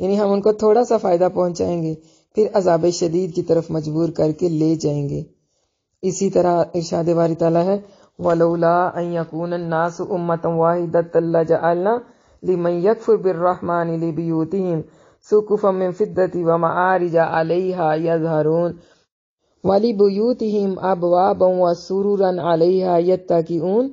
یعنی ہم ان کو تھوڑا سا فائدہ پہنچائیں گے پھر عذاب شدید کی طرف مجبور کر کے لے جائیں گے۔ اسی طرح ارشاد باری تعالیٰ ہے وَلَوْلَا أَن يَكُونَ النَّاسُ أُمَّةً وَاحِدَةً لَجَعَلْنَا لِمَن يَكْفُرُ بِالرَّحْمَٰنِ لِبُيُوتِهِمْ سُقُفًا مِّن فِضَّةٍ وَمَعَارِجَ عَلَيْهَا يَظْهَرُونَ وَلِبُيُوتِهِمْ أَبْوَابًا وَسُرُرًا عَلَيْهَا يَتَّكِئُونَ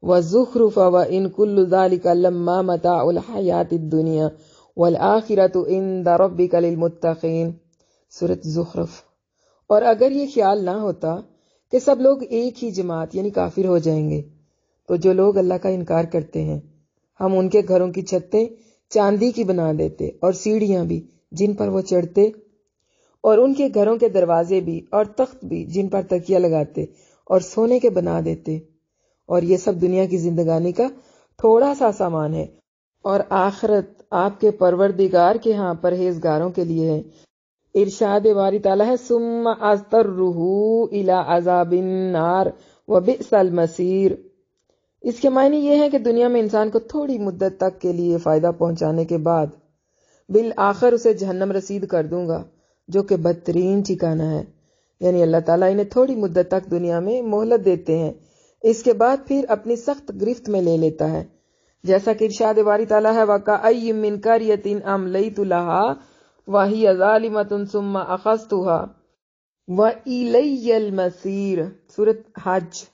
وَالزُّخْرُفَ وَإِن كُلُّ ذَلِكَ لَمَّا مَتَاعُ الْحَيَاةِ الدُّنْيَا وَالْآخِرَةُ عِندَ رَبِّكَ لِلْمُتَّقِينَ۔ سورۃ زخرف۔ اور اگر یہ خیال نہ ہوتا کہ سب لوگ ایک ہی جماعت یعنی کافر ہو جائیں گے تو جو لوگ اللہ کا انکار کرتے ہیں ہم ان کے گھروں کی چھتیں چاندی کی بنا دیتے اور سیڑھیاں بھی جن پر وہ چڑھتے اور ان کے گھروں کے دروازے بھی اور تخت بھی جن پر تکیہ لگاتے اور سونے کے بنا دیتے، اور یہ سب دنیا کی زندگانی کا تھوڑا سا سامان ہے اور آخرت آپ کے پروردگار کے ہاں پرہیزگاروں کے لیے ہے۔ ارشاد باری تعالیٰ ہے ثم اضطرہ الی عذاب النار وبئس المصیر۔ اس کے معنی یہ ہے کہ دنیا میں انسان کو تھوڑی مدت تک کے لیے فائدہ پہنچانے کے بعد بالآخر اسے جہنم رسید کر دوں گا جو کہ بدترین ٹھکانہ ہے، یعنی اللہ تعالیٰ انہیں تھوڑی مدت تک دنیا میں مہلت دیتے ہیں، اس کے بعد پھر اپنی سخت گرفت میں لے لیتا ہے، جیسا کہ ارشاد باری تعالیٰ ہے وَكَأَيٍّ مِّن قَرْيَةٍ أَمْلَيْتُ لَهَا وَهِيَ ظَالِمَةٌ ثُمَّ أَخَذْتُهَا وَإِلَيَّ الْمَصِيرُ۔ سورۃ حج۔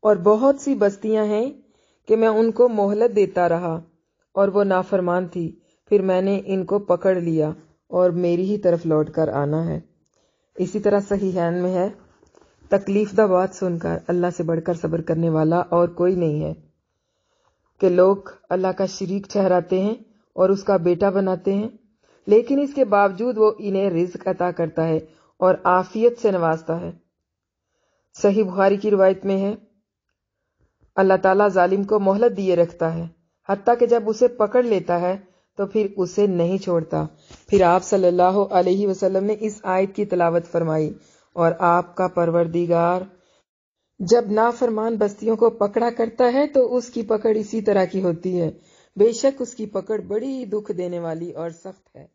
اور بہت سی بستیاں ہیں کہ میں ان کو مہلت دیتا رہا اور وہ نافرمان تھی، پھر میں نے ان کو پکڑ لیا اور میری ہی طرف لوٹ کر آنا ہے۔ اسی طرح صحیحین میں ہے تکلیف دہ بات سن کر اللہ سے بڑھ کر صبر کرنے والا اور کوئی نہیں ہے، کہ لوگ اللہ کا شریک ٹھہراتے ہیں اور اس کا بیٹا بناتے ہیں، لیکن اس کے باوجود وہ انہیں رزق عطا کرتا ہے اور عافیت سے نوازتا ہے۔ صحیح بخاری کی روایت میں ہے اللہ تعالیٰ ظالم کو مہلت دیے رکھتا ہے حتیٰ کہ جب اسے پکڑ لیتا ہے تو پھر اسے نہیں چھوڑتا۔ پھر آپ صلی اللہ علیہ وسلم نے اس آیت کی تلاوت فرمائی، اور آپ کا پروردگار جب نافرمان بستیوں کو پکڑا کرتا ہے تو اس کی پکڑ اسی طرح کی ہوتی ہے، بے شک اس کی پکڑ بڑی دکھ دینے والی اور سخت ہے۔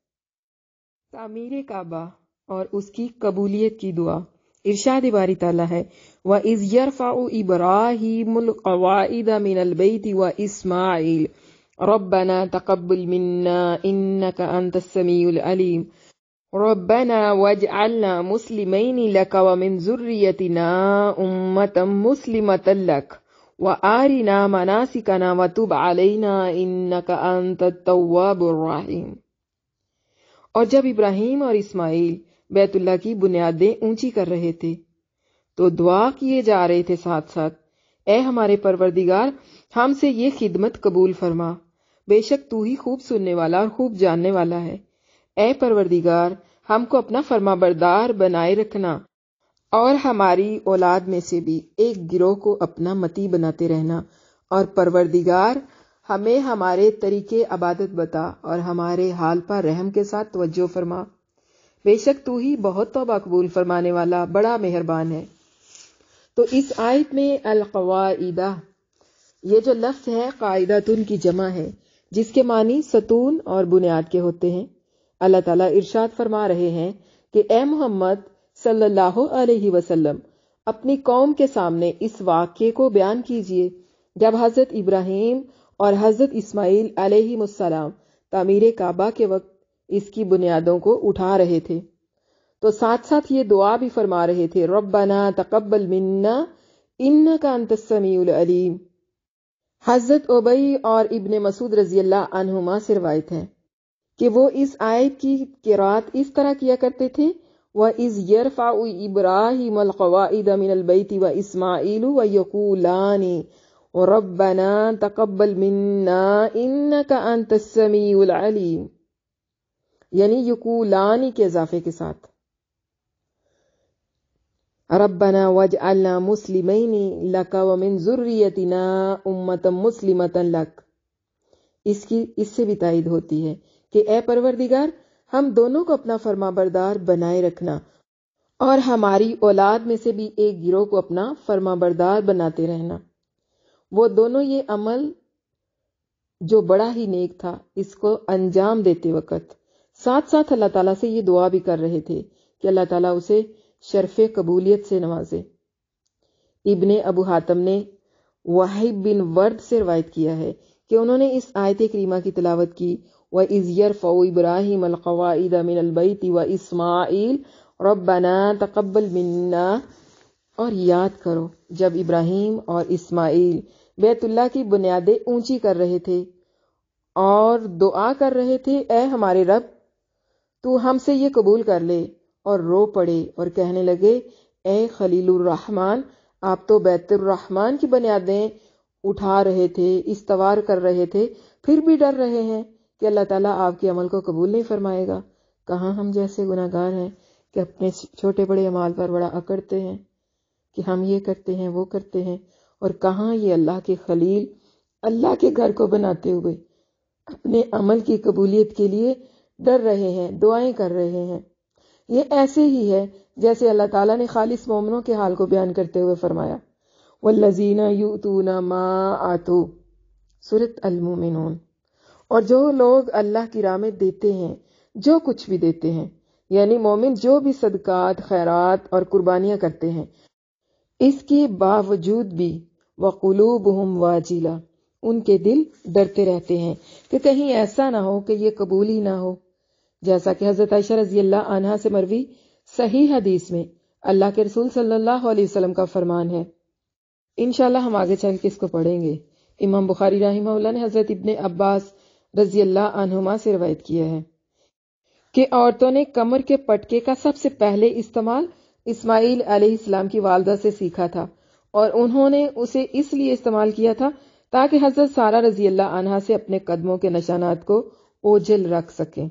تعمیر کعبہ اور اس کی قبولیت کی دعا۔ ارشاد باری تعالیٰ ہے، وَإِذْ يَرْفَعُ إِبْرَاهِيمُ الْقَوَاعِدَ مِنَ الْبَيْتِ وَإِسْمَاعِيلُ رَبَّنَا تَقَبَّلْ مِنَّا إِنَّكَ أَنْتَ السَّمِيعُ الْعَلِيمُ رَبَّنَا وَاجْعَلْنَا مُسْلِمَيْنِ لَكَ وَمِنْ ذُرِّيَّتِنَا أُمَّةً مُسْلِمَةً لَكَ وَأَرِنَا مَنَاسِكَنَا وَتُبْ عَلَيْنَا إِنَّكَ أَنْتَ التَّوَّابُ الرَّحِيمُ۔ اور جب ابراہیم اور اسماعیل بیت اللہ کی بنیادیں اونچی کر رہے تھے تو دعا کیے جا رہے تھے ساتھ ساتھ، اے ہمارے پروردگار، ہم سے یہ خدمت قبول فرما، بے شک تو ہی خوب سننے والا اور خوب جاننے والا ہے۔ اے پروردگار، ہم کو اپنا فرما بردار بنائے رکھنا، اور ہماری اولاد میں سے بھی ایک گروہ کو اپنا متی بناتے رہنا، اور پروردگار ہمیں ہمارے طریقے عبادت بتا اور ہمارے حال پر رحم کے ساتھ توجہ فرما، بے شک تو ہی بہت توبہ قبول فرمانے والا بڑا مہربان ہے۔ تو اس آیت میں القواعدہ، یہ جو لفظ ہے قاعدتن کی جمع ہے، جس کے معنی ستون اور بنیاد کے ہوتے ہیں۔ اللہ تعالیٰ ارشاد فرما رہے ہیں کہ اے محمد صلی اللہ علیہ وسلم، اپنی قوم کے سامنے اس واقعے کو بیان کیجئے جب حضرت ابراہیم اور حضرت اسماعیل علیہ السلام تعمیر کعبہ کے وقت اس کی بنیادوں کو اٹھا رہے تھے، تو ساتھ ساتھ یہ دعا بھی فرما رہے تھے، ربنا تقبل منا انک انت السمیع العلیم۔ حضرت ابی اور ابن مسعود رضی اللہ عنہما سے روایت ہے کہ وہ اس آیت کی قرات اس طرح کیا کرتے تھے، وَإِذْ يَرْفَعُ إِبْرَاهِيمُ الْقَوَاعِدَ مِنَ الْبَيْتِ وَإِسْمَاعِيلُ وَيَقُولَانِ رَبَّنَا تَقَبَّلْ مِنَّا إِنَّكَ أَنْتَ السَّمِيعُ الْعَلِيمُ، یعنی یقولانی کے اضافے کے ساتھ، ربنا واجعلنا مسلمین لک ومن ذریتنا امۃ مسلمۃ لک۔ اس سے بھی تائید ہوتی ہے کہ اے پروردگار، ہم دونوں کو اپنا فرما بردار بنائے رکھنا، اور ہماری اولاد میں سے بھی ایک گروہ کو اپنا فرما بردار بناتے رہنا۔ وہ دونوں یہ عمل جو بڑا ہی نیک تھا، اس کو انجام دیتے وقت ساتھ ساتھ اللہ تعالیٰ سے یہ دعا بھی کر رہے تھے کہ اللہ تعالیٰ اسے شرف قبولیت سے نوازے۔ ابن ابو حاتم نے وحیب بن ورد سے روایت کیا ہے کہ انہوں نے اس آیت کریمہ کی تلاوت کی، وَإِذْ يَرْفَعُ إِبْرَاهِيمُ الْقَوَاعِدَ مِنَ الْبَيْتِ وَإِسْمَاعِيلُ رَبَّنَا تَقَبَّلْ مِنَّا، اور یاد کرو جب ابراہیم اور اسماعیل بیت اللہ کی بنیادیں اونچی کر رہے تھے اور دعا کر رہے تھے، اے ہمارے رب، تو ہم سے یہ قبول کر لے، اور رو پڑے اور کہنے لگے، اے خلیل الرحمن، آپ تو بیت الرحمن کی بنیادیں اٹھا رہے تھے، استوار کر رہے تھے، پھر بھی ڈر رہے ہیں کہ اللہ تعالیٰ آپ کے عمل کو قبول نہیں فرمائے گا۔ کہاں ہم جیسے گناہ گار ہیں کہ اپنے چھوٹے بڑے اعمال پر بڑا اکڑتے ہیں کہ ہم یہ کرتے ہیں وہ کرتے ہیں، اور کہاں یہ اللہ کے خلیل اللہ کے گھر کو بناتے ہوئے اپنے عمل کی قبولیت کے لیے ڈر رہے ہیں، دعائیں کر رہے ہیں۔ یہ ایسے ہی ہے جیسے اللہ تعالیٰ نے خالص مومنوں کے حال کو بیان کرتے ہوئے فرمایا، والذین یؤتون ما آتوا، سورۃ المومنون، اور جو لوگ اللہ کی راہ میں دیتے ہیں جو کچھ بھی دیتے ہیں، یعنی مومن جو بھی صدقات، خیرات اور قربانیاں کرتے ہیں، اس کے باوجود بھی وقلوبہم واجلہ، ان کے دل ڈرتے رہتے ہیں کہ کہیں ایسا نہ ہو کہ یہ قبول ہی نہ ہو، جیسا کہ حضرت عائشہ رضی اللہ عنہا سے مروی صحیح حدیث میں اللہ کے رسول صلی اللہ علیہ وسلم کا فرمان ہے۔ انشاءاللہ ہم آگے چل کے اس کو پڑھیں گے۔ امام بخاری رحمہ اللہ نے حضرت ابن عباس رضی اللہ عنہما سے روایت کیا ہے کہ عورتوں نے کمر کے پٹکے کا سب سے پہلے استعمال اسماعیل علیہ السلام کی والدہ سے سیکھا تھا، اور انہوں نے اسے اس لیے استعمال کیا تھا تاکہ حضرت سارہ رضی اللہ عنہا سے اپنے قدموں کے نشانات کو اوجھل رکھ سکیں،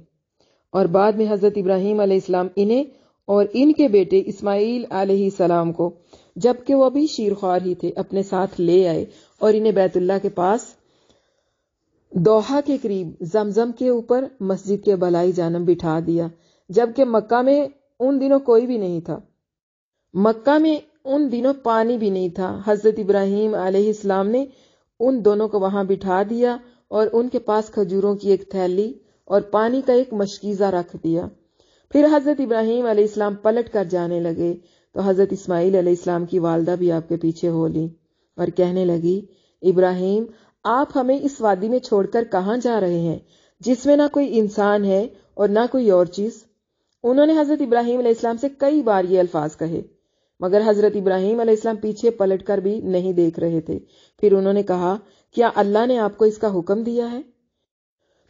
اور بعد میں حضرت ابراہیم علیہ السلام انہیں اور ان کے بیٹے اسماعیل علیہ السلام کو، جبکہ وہ بھی شیرخوار ہی تھے، اپنے ساتھ لے آئے اور انہیں بیت اللہ کے پاس دوحہ کے قریب زمزم کے اوپر مسجد کے بالائی جانب بٹھا دیا، جبکہ مکہ میں ان دنوں کوئی بھی نہیں تھا۔ مکہ میں ان دنوں پانی بھی نہیں تھا۔ حضرت ابراہیم علیہ السلام نے ان دونوں کو وہاں بٹھا دیا اور ان کے پاس کھجوروں کی ایک تھیلی اور پانی کا ایک مشکیزہ رکھ دیا۔ پھر حضرت ابراہیم علیہ السلام پلٹ کر جانے لگے تو حضرت اسماعیل علیہ السلام کی والدہ بھی آپ کے پیچھے ہو لی اور کہنے لگی، ابراہیم، آپ ہمیں اس وادی میں چھوڑ کر کہاں جا رہے ہیں جس میں نہ کوئی انسان ہے اور نہ کوئی اور چیز؟ انہوں نے حضرت ابراہیم علیہ السلام سے کئی بار یہ الفاظ کہے، مگر حضرت ابراہیم علیہ السلام پیچھے پلٹ کر بھی نہیں دیکھ رہے تھے۔ پھر انہوں نے کہا، کیا اللہ نے آپ کو اس کا حکم دیا ہے؟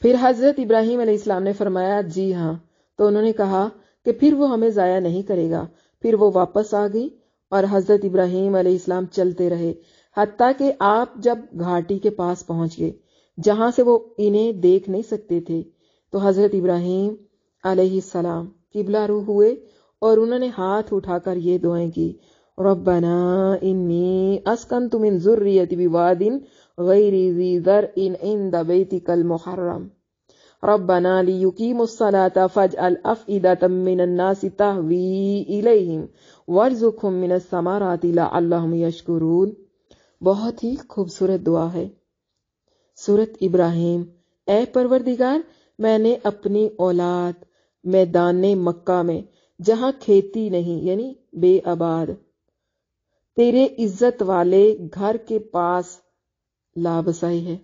پھر حضرت ابراہیم علیہ السلام نے فرمایا، جی ہاں۔ تو انہوں نے کہا کہ پھر وہ ہمیں ضائع نہیں کرے گا۔ پھر وہ واپس آ گئی اور حضرت ابراہیم علیہ السلام چلتے رہے، حتیٰ کہ آپ جب گھاٹی کے پاس پہنچ گئے جہاں سے وہ انہیں دیکھ نہیں سکتے تھے تو حضرت ابراہیم علیہ السلام قبلہ رو ہوئے اور انہوں نے ہاتھ اٹھا کر یہ دعائیں کی، ربنا انی اسکنت من ذریتی بواد غیر ذی زرع عند بیتک المحرم ربنا لیقیموا الصلاة فاجعل افئدة من الناس تہوی الیہم وارزقہم من الثمرات لعلہم یشکرون۔ بہت ہی خوبصورت دعا ہے۔ سورۃ ابراہیم۔ اے پروردگار، میں نے اپنی اولاد میدان مکہ میں جہاں کھیتی نہیں یعنی بے آباد، تیرے عزت والے گھر کے پاس لا بسائی ہے۔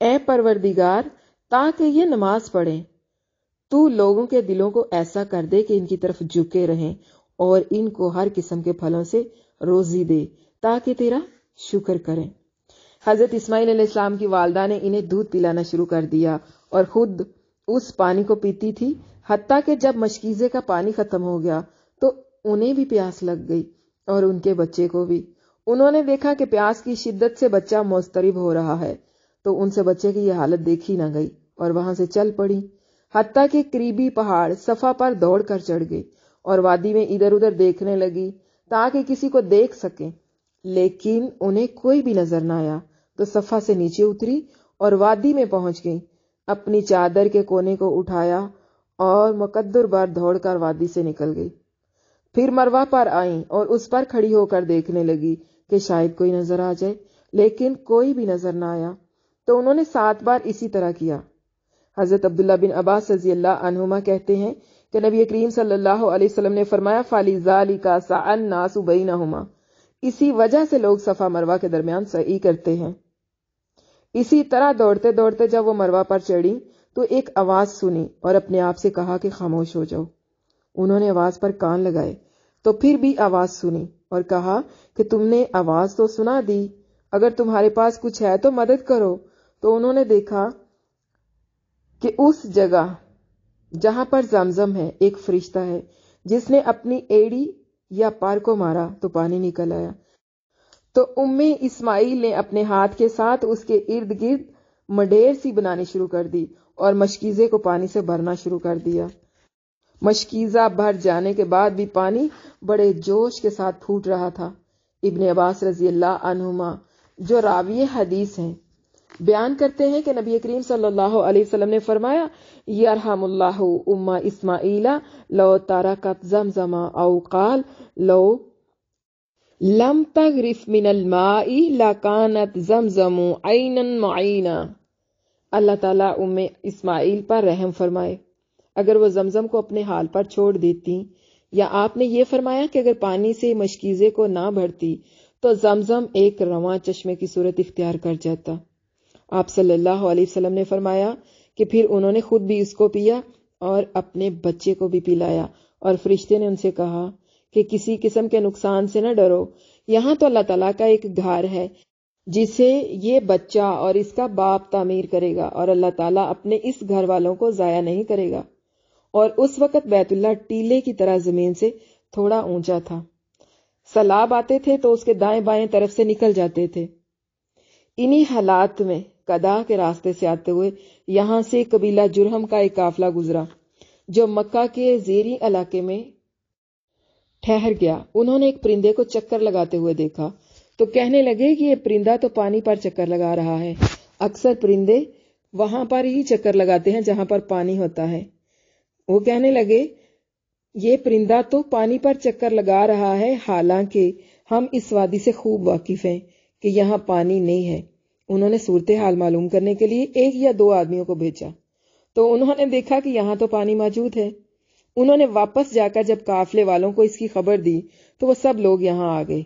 اے پروردگار، تاکہ یہ نماز پڑھیں، تو لوگوں کے دلوں کو ایسا کر دے کہ ان کی طرف جھکے رہیں اور ان کو ہر قسم کے پھلوں سے روزی دے تاکہ تیرا شکر کریں۔ حضرت اسماعیل علیہ السلام کی والدہ نے انہیں دودھ پلانا شروع کر دیا اور خود اس پانی کو پیتی تھی، حتیٰ کہ جب مشکیزے کا پانی ختم ہو گیا تو انہیں بھی پیاس لگ گئی اور ان کے بچے کو بھی۔ انہوں نے دیکھا کہ پیاس کی شدت سے بچہ مضطرب ہو رہا ہے تو ان سے بچے کی یہ حالت دیکھی نہ گئی اور وہاں سے چل پڑی، حتیٰ کہ قریبی پہاڑ صفا پر دوڑ کر چڑھ گئی اور وادی میں ادھر ادھر دیکھنے لگی تاکہ کسی کو دیکھ سکیں، لیکن انہیں کوئی بھی نظر نہ آیا۔ تو صفا سے نیچے اتری اور وادی میں پہنچ گئی، اپنی چادر کے کونے کو اٹھایا اور مقدر بار دوڑ کر وادی سے نکل گئی۔ پھر مروہ پر آئیں اور اس پر کھڑی ہو کر دیکھنے لگی کہ شاید کوئی نظر آ جائے، لیکن کوئی بھی نظر نہ آیا۔ تو انہوں نے 7 بار اسی طرح کیا۔ حضرت عبداللہ بن عباس رضی اللہ عنہما کہتے ہیں کہ نبی کریم صلی اللہ علیہ وسلم نے فرمایا، فَلِذَالِكَ سَعَى النَّاسُ بَيْنَهُمَا، اسی وجہ سے لوگ صفا مروہ کے درمیان سعی کرتے ہیں۔ اسی طرح دوڑتے دوڑتے جب وہ مروہ پر چڑھی تو ایک آواز سنی اور اپنے آپ سے کہا کہ خاموش ہو جاؤ۔ انہوں نے آواز پر کان لگائے تو پھر بھی آواز سنی اور کہا کہ تم نے آواز تو سنا دی، اگر تمہارے پاس کچھ ہے تو مدد کرو۔ تو انہوں نے دیکھا کہ اس جگہ جہاں پر زمزم ہے ایک فرشتہ ہے جس نے اپنی ایڑی یا پار کو مارا تو پانی نکل آیا۔ تو اسماعیل نے اپنے ہاتھ کے ساتھ اس کے ارد گرد مڈیر سی بنانی شروع کر دی اور مشکیزے کو پانی سے بھرنا شروع کر دیا۔ مشکیزہ بھر جانے کے بعد بھی پانی بڑے جوش کے ساتھ پھوٹ رہا تھا۔ ابن عباس رضی اللہ عنہما جو راوی حدیث ہیں بیان کرتے ہیں کہ نبی کریم صلی اللہ علیہ وسلم نے فرمایا، یرحم اللہ ام اسماعیل لو ترکت زمزم او قال لو لم تغرف من الماء لکانت زمزم عینا معینا۔ اللہ تعالیٰ ام اسماعیل پر رحم فرمائے، اگر وہ زمزم کو اپنے حال پر چھوڑ دیتی، یا آپ نے یہ فرمایا کہ اگر پانی سے مشکیزے کو نہ بھرتی تو زمزم ایک رواں چشمے کی صورت اختیار کر جاتا۔ آپ صلی اللہ علیہ وسلم نے فرمایا کہ پھر انہوں نے خود بھی اس کو پیا اور اپنے بچے کو بھی پلایا، اور فرشتے نے ان سے کہا کہ کسی قسم کے نقصان سے نہ ڈرو، یہاں تو اللہ تعالیٰ کا ایک گھر ہے جسے یہ بچہ اور اس کا باپ تعمیر کرے گا، اور اللہ تعالیٰ اپنے اس گھر والوں کو ضائع نہیں کرے گا۔ اور اس وقت بیت اللہ ٹیلے کی طرح زمین سے تھوڑا اونچا تھا، سیلاب آتے تھے تو اس کے دائیں بائیں طرف سے نکل جاتے تھے۔ انہی حالات میں قدا کے راستے سے آتے ہوئے یہاں سے قبیلہ جرہم کا ایک قافلہ گزرا جو مکہ کے زیریں علاقے میں ٹھہر گیا۔ انہوں نے ایک پرندے کو چکر لگاتے ہوئے دیکھا تو کہنے لگے کہ یہ پرندہ تو پانی پر چکر لگا رہا ہے، اکثر پرندے وہاں پر ہی چکر لگاتے ہیں جہاں پر پانی ہوتا ہے۔ وہ کہنے لگے یہ پرندہ تو پانی پر چکر لگا رہا ہے، حالانکہ ہم اس وادی سے خوب واقف ہیں کہ یہاں پانی نہیں ہے۔ انہوں نے صورتحال معلوم کرنے کے لیے 1 یا 2 آدمیوں کو بھیجا تو انہوں نے دیکھا کہ یہاں تو پانی موجود ہے۔ انہوں نے واپس جا کر جب قافلے والوں کو اس کی خبر دی تو وہ سب لوگ یہاں آ گئے۔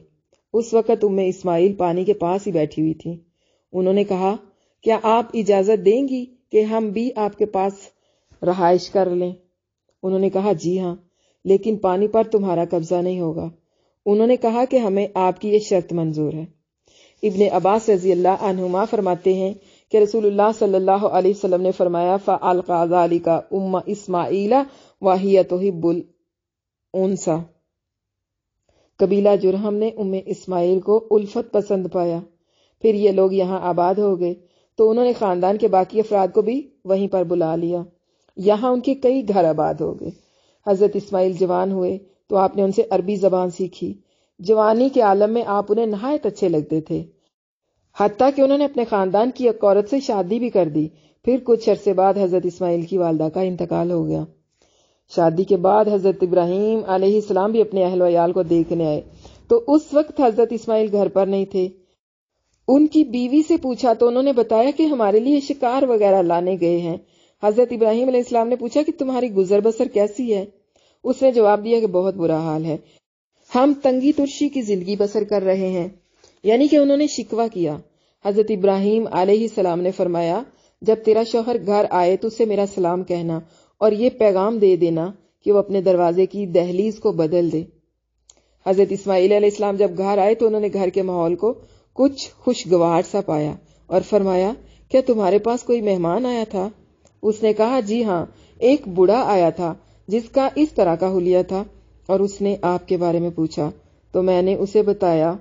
اس وقت اسماعیل پانی کے پاس ہی بیٹھی ہوئی تھی۔ انہوں نے کہا کیا آپ اجازت دیں گی کہ ہم بھی آپ کے پاس رہائش کر لیں؟ انہوں نے کہا جی ہاں، لیکن پانی پر تمہارا قبضہ نہیں ہوگا۔ انہوں نے کہا کہ ہمیں آپ کی یہ شرط منظور ہے۔ ابن عباس رضی اللہ عنہما فرماتے ہیں کہ رسول اللہ صلی اللہ علیہ وسلم نے فرمایا فَأَلْقَى ذَلِكَ أُمَّ إِسْمَاعِيلَ وَهِيَ تُحِبُّ الْأُنْسَ۔ قبیلہ جرہم نے اسماعیل کو الفت پسند پایا۔ پھر یہ لوگ یہاں آباد ہو گئے تو انہوں نے خاندان کے باقی افراد کو بھی وہیں پر بلا لیا۔ یہاں ان کے کئی گھر آباد ہو گئے۔ حضرت اسماعیل جوان ہوئے تو آپ نے ان سے عربی زبان سیکھی۔ جوانی کے عالم میں آپ انہیں نہایت اچھے لگتے تھے، حتیٰ کہ انہوں نے اپنے خاندان کی ایک عورت سے شادی بھی کر دی۔ پھر کچھ عرصے بعد حضرت اسماعیل کی والدہ کا انتقال ہو گیا۔ شادی کے بعد حضرت ابراہیم علیہ السلام بھی اپنے اہل و عیال کو دیکھنے آئے تو اس وقت حضرت اسماعیل گھر پر نہیں تھے۔ ان کی بیوی سے پوچھا تو انہوں نے بتایا کہ ہمارے لیے شکار وغیرہ لانے گئے ہیں۔ حضرت ابراہیم علیہ السلام نے پوچھا کہ تمہاری گزر بسر کیسی ہے؟ اس نے جواب دیا کہ بہت برا حال ہے، ہم تنگی ترشی کی زندگی بسر کر رہے ہیں، یعنی کہ انہوں نے شکوہ کیا۔ حضرت ابراہیم علیہ السلام نے فرمایا جب تیرا شوہر گھر آئے تو اسے میرا سلام کہنا اور یہ پیغام دے دینا کہ وہ اپنے دروازے کی دہلیز کو بدل دے۔ حضرت اسماعیل علیہ السلام جب گھر آئے تو انہوں نے گھر کے ماحول کو کچھ خوشگوار سا پایا اور فرمایا کیا تمہارے پاس کوئی مہمان آیا تھا؟ اس نے کہا جی ہاں، ایک بوڑھا آیا تھا جس کا اس طرح کا حلیہ تھا اور اس نے آپ کے بارے میں پوچھا تو میں نے اسے بتایا۔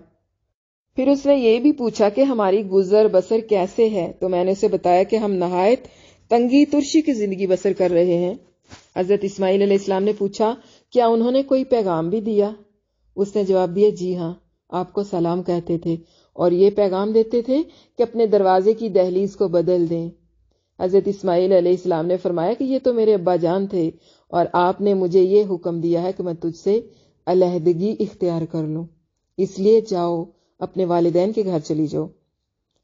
پھر اس نے یہ بھی پوچھا کہ ہماری گزر بسر کیسے ہے تو میں نے اسے بتایا کہ ہم نہایت تنگی ترشی کی زندگی بسر کر رہے ہیں۔ حضرت اسماعیل علیہ السلام نے پوچھا کیا انہوں نے کوئی پیغام بھی دیا؟ اس نے جواب دیا جی ہاں، آپ کو سلام کہتے تھے اور یہ پیغام دیتے تھے کہ اپنے دروازے کی دہلیز کو بدل دیں۔ حضرت اسماعیل علیہ السلام نے فرمایا کہ یہ تو میرے ابا جان تھے اور آپ نے مجھے یہ حکم دیا ہے کہ میں تجھ سے علیحدگی اختیار کر لوں، اس لیے جاؤ اپنے والدین کے گھر چلی جاؤ۔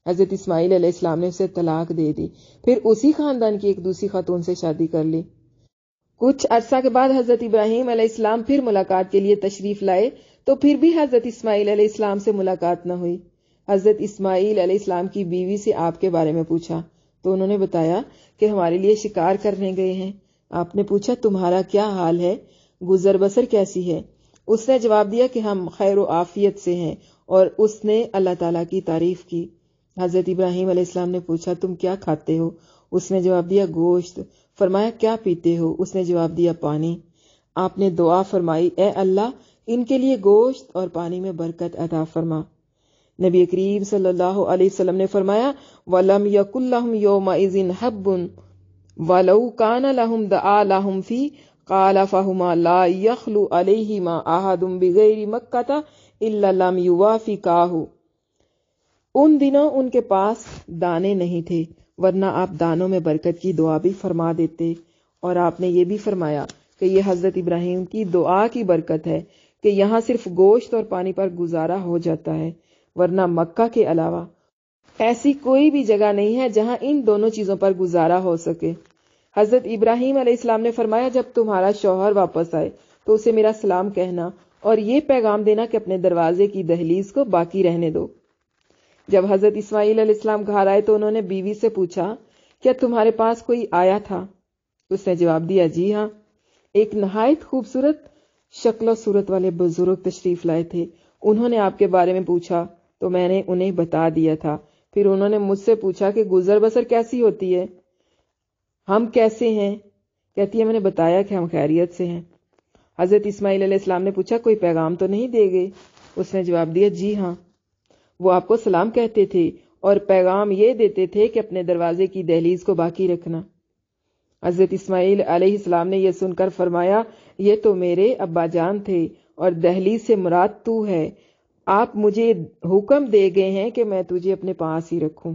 حضرت اسماعیل علیہ السلام نے اسے طلاق دے دی، پھر اسی خاندان کی ایک دوسری خاتون سے شادی کر لی۔ کچھ عرصہ کے بعد حضرت ابراہیم علیہ السلام پھر ملاقات کے لیے تشریف لائے تو پھر بھی حضرت اسماعیل علیہ السلام سے ملاقات نہ ہوئی۔ حضرت اسماعیل علیہ السلام کی بیوی سے آپ کے بارے میں پوچھا تو انہوں نے بتایا کہ ہمارے لیے شکار کرنے گئے ہیں۔ آپ نے پوچھا تمہارا کیا حال ہے، گزر بسر کیسی ہے؟ اس نے جواب دیا کہ ہم خیر و عافیت سے ہیں اور اس نے اللہ تعالیٰ کی تعریف کی۔ حضرت ابراہیم علیہ السلام نے پوچھا تم کیا کھاتے ہو؟ اس نے جواب دیا گوشت۔ فرمایا کیا پیتے ہو؟ اس نے جواب دیا پانی۔ آپ نے دعا فرمائی اے اللہ ان کے لیے گوشت اور پانی میں برکت عطا فرما۔ نبی کریم صلی اللہ علیہ وسلم نے فرمایا وَلَمْ يَكُنْ لَهُمْ يَوْمَئِذٍ حَبٌّ وَلَوْ كَانَ لَهُمْ دَعَا لَهُمْ فِي قَالَ فَهُمَا لَا يَخْلُ عَلَيْهِمَا أَحَدٌ بِغَيْرِ مَكَّةَ إِلَّا لَمْ يُوَافِقَاهُ۔ ان دنوں ان کے پاس دانے نہیں تھے ورنہ آپ دانوں میں برکت کی دعا بھی فرما دیتے، اور آپ نے یہ بھی فرمایا کہ یہ حضرت ابراہیم کی دعا کی برکت ہے کہ یہاں صرف گوشت اور پانی پر گزارا ہو جاتا ہے، ورنہ مکہ کے علاوہ ایسی کوئی بھی جگہ نہیں ہے جہاں ان دونوں چیزوں پر گزارا ہو سکے۔ حضرت ابراہیم علیہ السلام نے فرمایا جب تمہارا شوہر واپس آئے تو اسے میرا سلام کہنا اور یہ پیغام دینا کہ اپنے دروازے کی دہلیز کو باقی رہنے دو۔ جب حضرت اسماعیل علیہ السلام گھر آئے تو انہوں نے بیوی سے پوچھا کیا تمہارے پاس کوئی آیا تھا؟ اس نے جواب دیا جی ہاں، ایک نہایت خوبصورت شکل و صورت والے بزرگ تشریف لائے تھے۔ انہوں نے آپ کے بارے میں پوچھا تو میں نے انہیں بتا دیا تھا۔ پھر انہوں نے مجھ سے پوچھا کہ گزر بسر کیسی ہوتی ہے، ہم کیسے ہیں؟ کہتی ہے میں نے بتایا کہ ہم خیریت سے ہیں۔ حضرت اسماعیل علیہ السلام نے پوچھا کوئی پیغام تو نہیں دے گئے؟ اس نے جواب دیا جی ہاں، وہ آپ کو سلام کہتے تھے اور پیغام یہ دیتے تھے کہ اپنے دروازے کی دہلیز کو باقی رکھنا۔ حضرت اسماعیل علیہ السلام نے یہ سن کر فرمایا یہ تو میرے ابا جان تھے اور دہلیز سے مراد تو ہے، آپ مجھے حکم دے گئے ہیں کہ میں تجھے اپنے پاس ہی رکھوں۔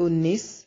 19,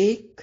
1,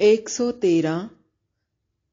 113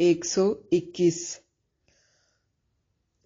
121।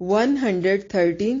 113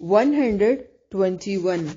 121।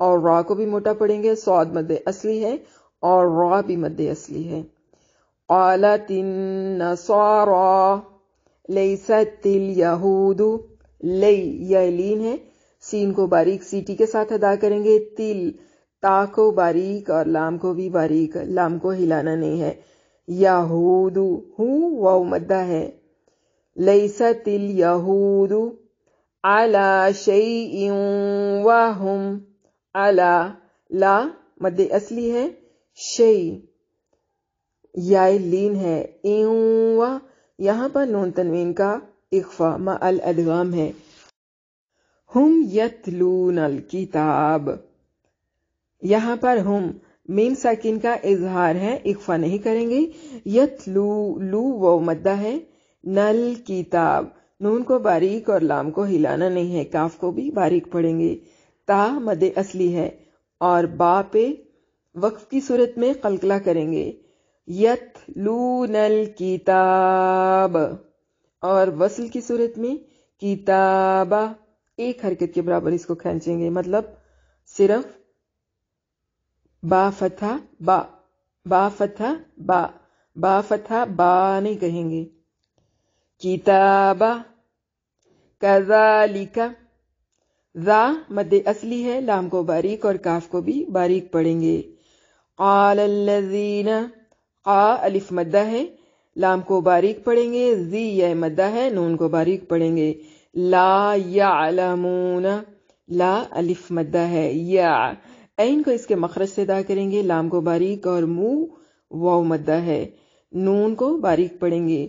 اور را کو بھی موٹا پڑھیں گے. صاد مد اصلی ہے اور را بھی مد اصلی ہے. قالت النصارى لیست الیہود. لی یہ لین ہے، سین کو باریک سیٹی کے ساتھ ادا کریں گے. تل تا کو باریک اور لام کو بھی باریک، لام کو ہلانا نہیں ہے. یہود ہوں واو مدہ ہے. لیست الیہود علی شیء وہم علی لا مد اصلی ہے. شیء یا لین ہے. یہاں پر نون تنوین کا اخفا مع الادغام ہے. ہم یتلون الکتاب، یہاں پر ہم میم ساکن کا اظہار ہے، اخفا نہیں کریں گے. یتلو لو واو مدہ ہے. نل کتاب نون کو باریک اور لام کو ہلانا نہیں ہے، کاف کو بھی باریک پڑھیں گے. تا مد اصلی ہے اور با پہ وقف کی صورت میں قلقلہ کریں گے. یتلون الکتاب اور وصل کی صورت میں کتابہ ایک حرکت کے برابر اس کو کھینچیں گے، مطلب صرف با فتحہ با، با فتحہ با، با فتحہ با نہیں کہیں گے. کتابہ کذالک ذا مد اصلی ہے، لام کو باریک اور کاف کو بھی باریک پڑھیں گے. قال الذین قا الف مدہ ہے، لام کو باریک پڑھیں گے. زی یہ مدہ ہے، نون کو باریک پڑھیں گے. لا یعلمون لا الف مدہ ہے. یا عین کو اس کے مخرج سے ادا کریں گے، لام کو باریک اور منہ واو مدہ ہے، نون کو باریک پڑھیں گے.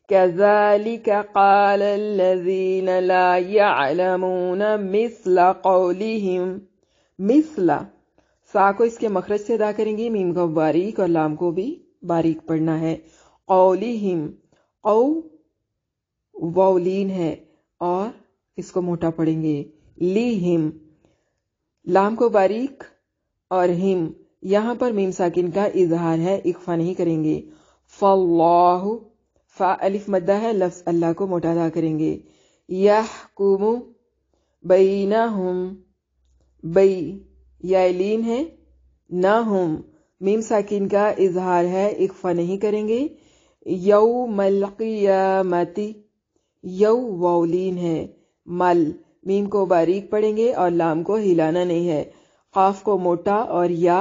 کذالک قال الذین لا یعلمون مثل قولہم. مثل سا کو اس کے مخرج سے ادا کریں گے، میم کو باریک اور لام کو بھی باریک پڑھنا ہے. قولہم او واولین ہے اور اس کو موٹا پڑھیں گے. لیہم لام کو باریک اور ہم یہاں پر میم ساکن کا اظہار ہے، اخفا نہیں کریں گے. فاللہ فا الف مدہ ہے، لفظ اللہ کو موٹا ادا کریں گے. یحکم بینہم بی یا لین ہے. نہ ہم میم ساکن کا اظہار ہے، اخفا نہیں کریں گے. یوم القیامت یو واولین ہے. مل میم کو باریک پڑھیں گے اور لام کو ہلانا نہیں ہے. قاف کو موٹا اور یا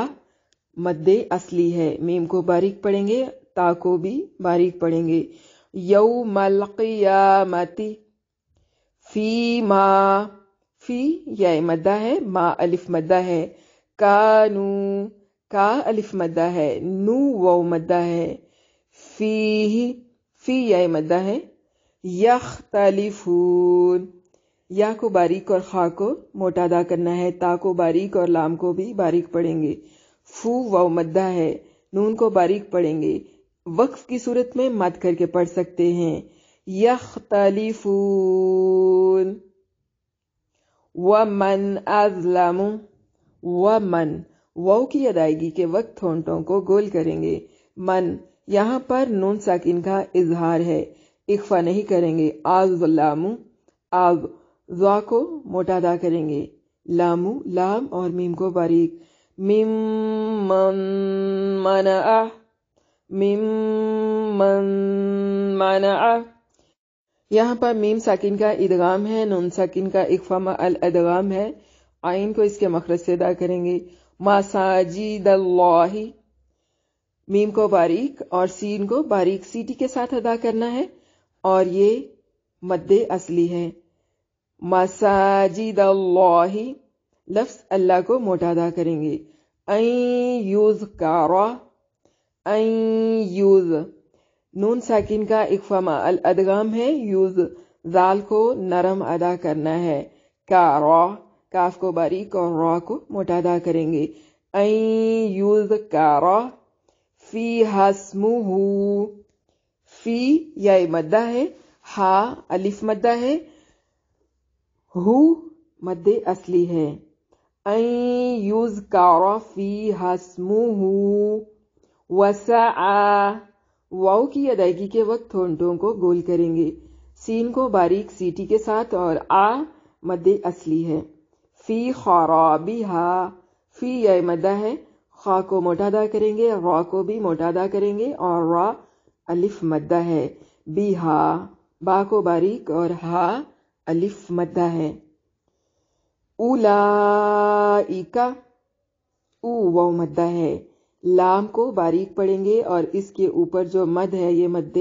مد اصلی ہے، میم کو باریک پڑھیں گے، تا کو بھی باریک پڑھیں گے. یوم القیامت فی ما فی یا مدہ ہے، ما الف مدہ ہے. کانو کا الف مدہ ہے، نو واو مدہ ہے. فی یا مدہ ہے. یختلفون یا کو باریک اور خا کو موٹا ادا کرنا ہے، تا کو باریک اور لام کو بھی باریک پڑھیں گے. فو واو مدہ ہے، نون کو باریک پڑھیں گے. وقف کی صورت میں مد کر کے پڑھ سکتے ہیں. یختلفون. ومن اظلم ومن واو کی ادائیگی کے وقت ہونٹوں کو گول کریں گے. من یہاں پر نون ساکن کا اظہار ہے، اخفا نہیں کریں گے. اظلم آز ذا کو موٹا ادا کریں گے، لامو لام اور میم کو باریک. ممن منع ممن منع یہاں پر میم ساکن کا ادغام ہے، نون ساکن کا اخفا مع الادغام ہے. عین کو اس کے مخرج سے ادا کریں گے. مساجد اللہ میم کو باریک اور سین کو باریک سیٹی کے ساتھ ادا کرنا ہے اور یہ مد اصلی ہے. مساجد اللہ لفظ اللہ کو موٹا ادا کریں گے. این یذکر این یوز نون ساکن کا اخفا مع الادغام ہے. یوز زال کو نرم ادا کرنا ہے. کارا کاف کو باریک اور را کو موٹا ادا کریں گے. این یذکر فی اسمہ فی یا مدہ ہے، ہا الف مدہ ہے، ہو مد اصلی ہے. این یذکر فی اسمہ وسعی واو کی ادائیگی کے وقت ہونٹوں کو گول کریں گے، سین کو باریک سیٹی کے ساتھ اور آ مد اصلی ہے. فی خرابہا فی یا مدہ ہے، خا کو موٹا ادا کریں گے، را کو بھی موٹا ادا کریں گے، اور را الف مدہ ہے۔ بی ہا، با کو باریک اور ہا الف مدہ ہے۔ اولائکا، او واو مدہ ہے، لام کو باریک پڑھیں گے اور اس کے اوپر جو مد ہے یہ مد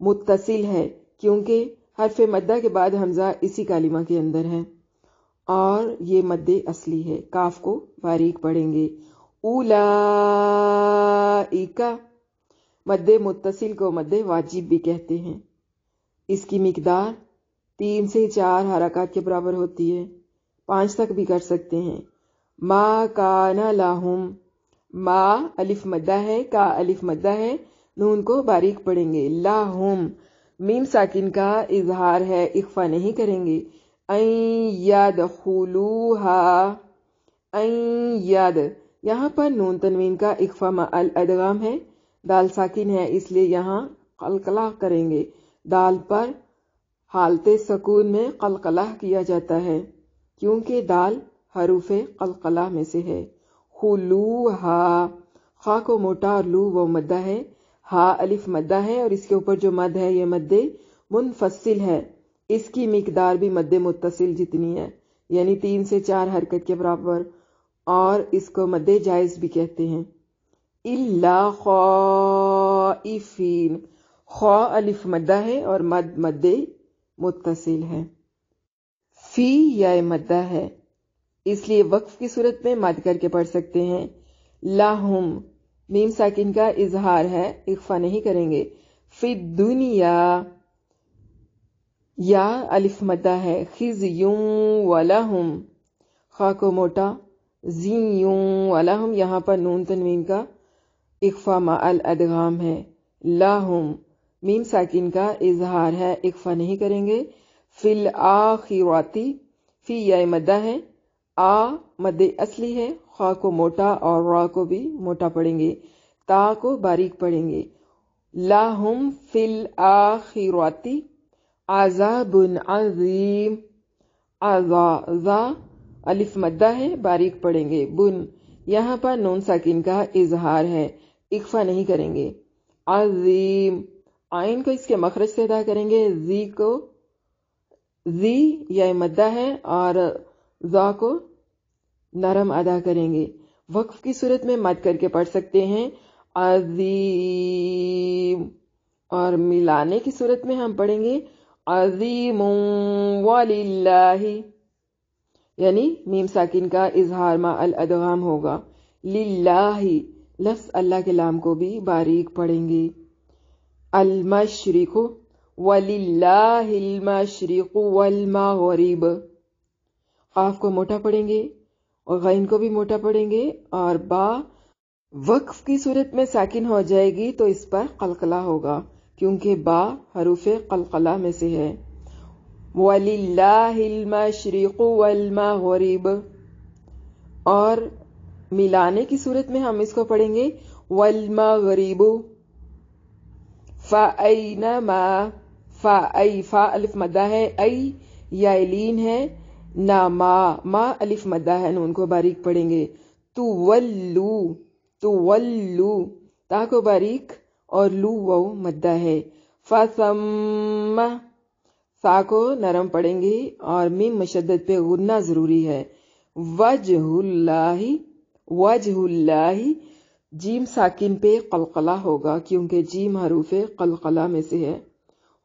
متصل ہے، کیونکہ حرف مدہ کے بعد حمزہ اسی کلمہ کے اندر ہے اور یہ مد اصلی ہے۔ کاف کو باریک پڑھیں گے۔ اولائکا، مد متصل کو مد واجب بھی کہتے ہیں۔ اس کی مقدار 3 سے 4 حرکات کے برابر ہوتی ہے، 5 تک بھی کر سکتے ہیں۔ ما کان لہم، ما الف مدہ ہے، کا الف مدہ ہے، نون کو باریک پڑھیں گے۔ لہم، میم ساکن کا اظہار ہے، اخفا نہیں کریں گے۔ این یدخلوہا، این ید، یہاں پر نون تنوین کا اخفا مع الادغام ہے، دال ساکن ہے اس لیے یہاں قلقلہ کریں گے۔ دال پر حالت سکون میں قلقلہ کیا جاتا ہے کیونکہ دال حروف قلقلہ میں سے ہے۔ خلوہا، خا کو موٹا اور لو وہ مدہ ہے، ہا الف مدہ ہے اور اس کے اوپر جو مد ہے یہ مد منفصل ہے، اس کی مقدار بھی مد متصل جتنی ہے، یعنی 3 سے 4 حرکت کے برابر، اور اس کو مد جائز بھی کہتے ہیں۔ الا خائفین، خا الف مدہ ہے اور مد متصل ہے۔ فی یا مدہ ہے، اس لیے وقف کی صورت میں مد کر کے پڑھ سکتے ہیں۔ لاہم، میم ساکن کا اظہار ہے، اخفا نہیں کریں گے۔ فی الدنیا، یا الف مدہ ہے، خزیوں ولہم، خا کو موٹا، زیوں ولہم، یہاں پر نون تنوین کا اخفا مع الادغام ہے۔ لاہم، میم ساکن کا اظہار ہے، اخفا نہیں کریں گے۔ فی الآخراتی، فی یا مدہ ہے، آ مد اصلی ہے، خا کو موٹا اور را کو بھی موٹا پڑھیں گے، تا کو باریک پڑھیں گے۔ لاہم فی الآخراتی عذاب عظیم، ذا الف مدہ ہے، باریک پڑھیں گے۔ بن، یہاں پر نون ساکن کا اظہار ہے، اخفا نہیں کریں گے۔ عظیم، عین کو اس کے مخرج سے ادا کریں گے، زی کو، زی یا مدہ ہے اور ذا کو نرم ادا کریں گے۔ وقف کی صورت میں مد کر کے پڑھ سکتے ہیں عظیم، اور ملانے کی صورت میں ہم پڑھیں گے عظیم وللہ، یعنی میم ساکن کا اظہار مع الادغام ہوگا۔ للہ، لفظ اللہ کے لام کو بھی باریک پڑھیں گے۔ المشرق، وللہ المشرق والمغرب، قاف کو موٹا پڑھیں گے اور غین کو بھی موٹا پڑھیں گے، اور با وقف کی صورت میں ساکن ہو جائے گی تو اس پر قلقلہ ہوگا کیونکہ با حروف قلقلہ میں سے ہے۔ وَلِلَّهِ الْمَشْرِقُ وَالْمَغْرِبُ، اور ملانے کی صورت میں ہم اس کو پڑھیں گے وَالْمَغْرِبُ فَأَيْنَمَا، فا الف مدہ ہے، ای یا لین ہے، نا ما الف مدہ ہے، نون کو باریک پڑھیں گے۔ تُوَلُّوا، تا کو باریک اور لو واو مدہ ہے۔ فَثَمَّ، سا کو نرم پڑھیں گے اور میم مشدد پہ غنہ ضروری ہے۔ وجہ اللہ، جیم ساکن پہ قلقلہ ہوگا کیونکہ جیم حروف قلقلہ میں سے ہے۔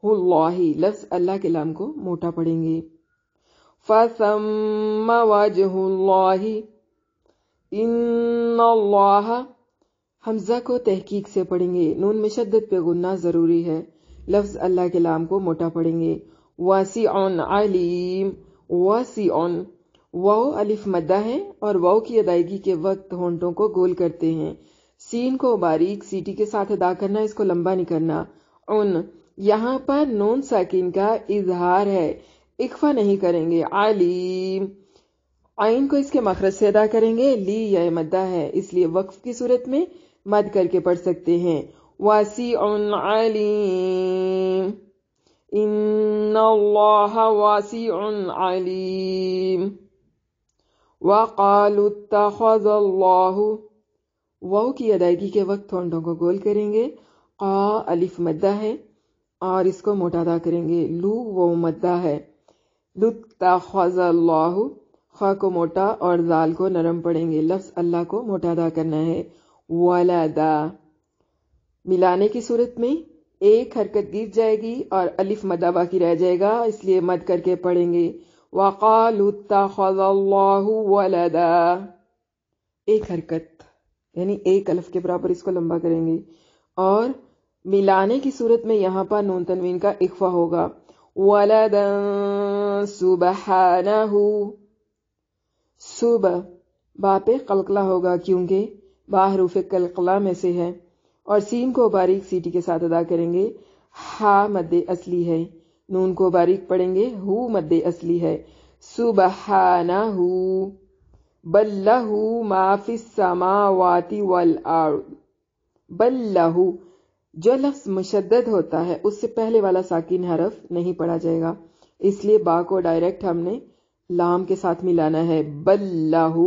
اللہ، لفظ اللہ کے لام کو موٹا پڑھیں گے۔ فَثَمَّ وَجْهُ اللَّهِ، إِنَّ اللَّهَ، حمزہ کو تحقیق سے پڑھیں گے، نون میں شدت پہ غنہ ضروری ہے، لفظ اللہ کے لام کو موٹا پڑھیں گے۔ وَاسِعٌ عَلِيمٌ، وَاسِعٌ، واو الف مدہ ہے اور واو کی ادائیگی کے وقت ہونٹوں کو گول کرتے ہیں، سین کو باریک سیٹی کے ساتھ ادا کرنا، اس کو لمبا نہیں کرنا۔ ان، یہاں پر نون ساکن کا اظہار ہے، اخفا نہیں کریں گے۔ علیم، عین کو اس کے مخرج سے ادا کریں گے، لی یا مدہ ہے اس لیے وقف کی صورت میں مد کر کے پڑھ سکتے ہیں۔ واسع علیم، ان اللہ واسع علیم۔ وَقَالُوا اتَّخَذَ اللَّهُ، واو کی ادائیگی کے وقت ہونٹوں کو گول کریں گے. قا الف مدہ ہے اور اس کو موٹا ادا کریں گے. لو واو مدہ ہے. لُتَّخَذَ اللَّهُ، خا کو موٹا اور زال کو نرم پڑیں گے. لفظ اللہ کو موٹا ادا کرنا ہے. وَلَدَا، ملانے کی صورت میں ایک حرکت گر جائے گی اور الف مدہ باقی رہ جائے گا، اس لیے مد کر کے پڑھیں گے. وَقَالُوا اتَّخَذَ اللَّهُ وَلَدًا، ایک حرکت یعنی ایک الف کے برابر اس کو لمبا کریں گے. اور ملانے کی صورت میں یہاں پر نون تنوین کا اخفا ہوگا. وَلَدًا سُبْحَانَهُ، صبح با پہ قلقلہ ہوگا کیونکہ با حروف قلقلہ میں سے ہے. اور سین کو باریک سیٹی کے ساتھ ادا کریں گے. ہا مد اصلی ہے، نون کو باریک پڑھیں گے. ہو مد اصلی ہے. سبحانہ، بل لہ ما فی السماوات والارض. بل لہ، جو لفظ مشدد ہوتا ہے اس سے پہلے والا ساکن حرف نہیں پڑھا جائے گا، اس لیے با کو ڈائریکٹ ہم نے لام کے ساتھ ملانا ہے. بل لہ،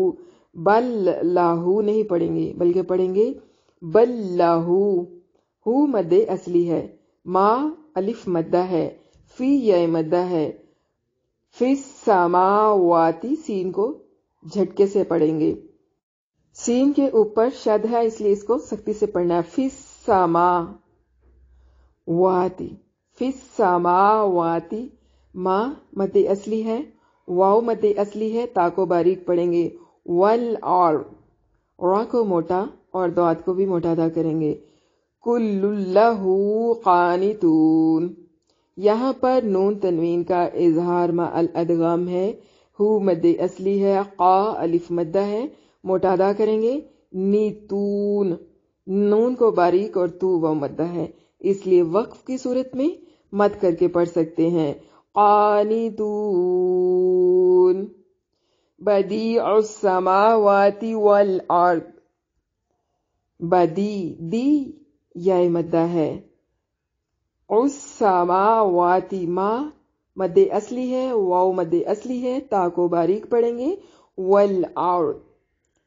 بل لہ نہیں پڑھیں گے بلکہ پڑھیں گے بل لہ. ہو مد اصلی ہے. ما الف مدہ ہے. فی یا مدہ ہے. فی السماواتی، سین کو جھٹکے سے پڑھیں گے. سین کے اوپر شد ہے اس لیے اس کو سختی سے پڑھنا ہے. فی السماواتی، فی السماواتی. ما مد اصلی ہے، واو مد اصلی ہے، تا کو باریک پڑھیں گے. والارض، را کو موٹا اور دعات کو بھی موٹا ادا کریں گے. کل لہ قانتون، یہاں پر نون تنوین کا اظہار مع الادغام ہے. ہو مد اصلی ہے. قا الف مدہ ہے، موٹا ادا کریں گے. نیتون، نون کو باریک اور تو واو مدہ ہے، اس لیے وقف کی صورت میں مد کر کے پڑھ سکتے ہیں. قانتون. بدیع السماوات والارض، بدی، دی یا مدہ ہے. السماواتی، ما مد اصلی ہے، واو مد اصلی ہے، تا کو باریک پڑھیں گے. والارض،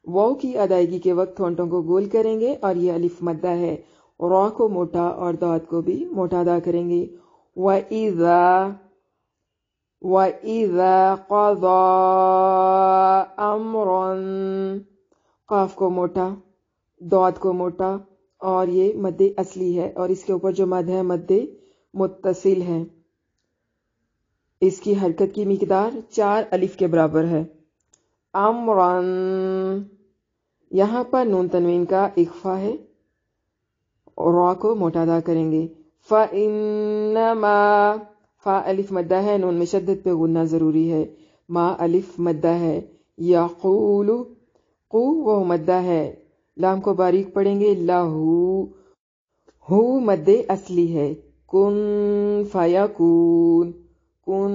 واو کی ادائیگی کے وقت ہونٹوں کو گول کریں گے اور یہ الف مدہ ہے. را کو موٹا اور دعات کو بھی موٹا ادا کریں گے. وَإِذَا قَضَى أَمْرًا، قاف کو موٹا، دعات کو موٹا اور یہ مد اصلی ہے اور اس کے اوپر جو مد ہے مد متصل ہے. اس کی حرکت کی مقدار 4 الف کے برابر ہے. امرن، یہاں پر نون تنوین کا اخفا ہے اور را کو موٹا ادا کریں گے. فَإِنَّمَا، فا الف مدہ ہے، نون میں شدت پہ غنہ ضروری ہے. ما الف مدہ ہے. یقول، قو وہ مدہ ہے، لام کو باریک پڑھیں گے. لہو، ہو مد اصلی ہے. کن فیکون، کن،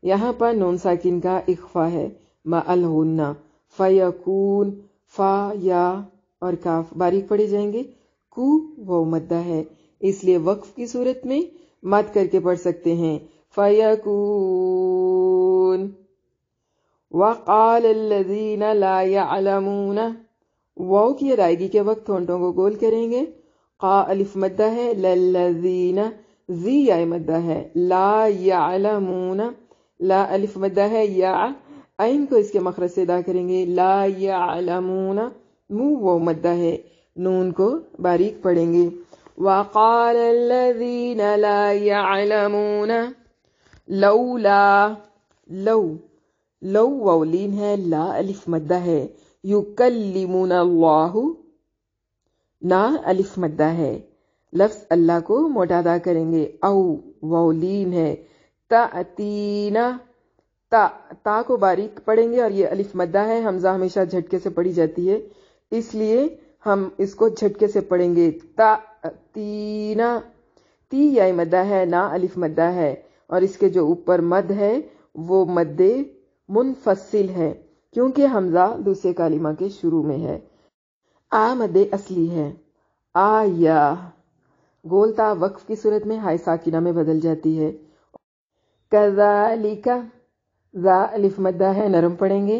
یہاں پر نون ساکن کا اخفا ہے مع الغنہ. فیکون، فا یا اور کاف باریک پڑھے جائیں گے. کو وہ مدہ ہے، اس لیے وقف کی صورت میں مد کر کے پڑھ سکتے ہیں. فیکون. وقال الذین لا یعلمون، واو کی ادائیگی کے وقت ہونٹوں کو گول کریں گے. قا الف مدہ ہے. للذین، زی یا مدہ ہے. لا یعلمون، لا الف مدہ ہے. یا عین کو اس کے مخرج سے ادا کریں گے. لا یعلمون، مو وہ مدہ ہے، نون کو باریک پڑھیں گے. وقال الذین لا یعلمون لولا، لو، لو واو لین ہے، لا الف مدہ ہے. یکلمون اللہ، نا الف مدہ ہے، لفظ اللہ کو موٹا ادا کریں گے. او واو لین ہے. تأتینا، تا کو باریک پڑھیں گے اور یہ الف مدہ ہے. حمزہ ہمیشہ جھٹکے سے پڑھی جاتی ہے اس لیے ہم اس کو جھٹکے سے پڑھیں گے. تأتینا، تی یا مدہ ہے، نا الف مدہ ہے اور اس کے جو اوپر مد ہے وہ مد منفصل ہے کیونکہ حمزہ دوسرے کلمہ کے شروع میں ہے. آ مد اصلی ہے. آیا، گولتا وقف کی صورت میں ہائے ساکنہ میں بدل جاتی ہے. کذالک، ذا الف مدہ ہے، نرم پڑھیں گے.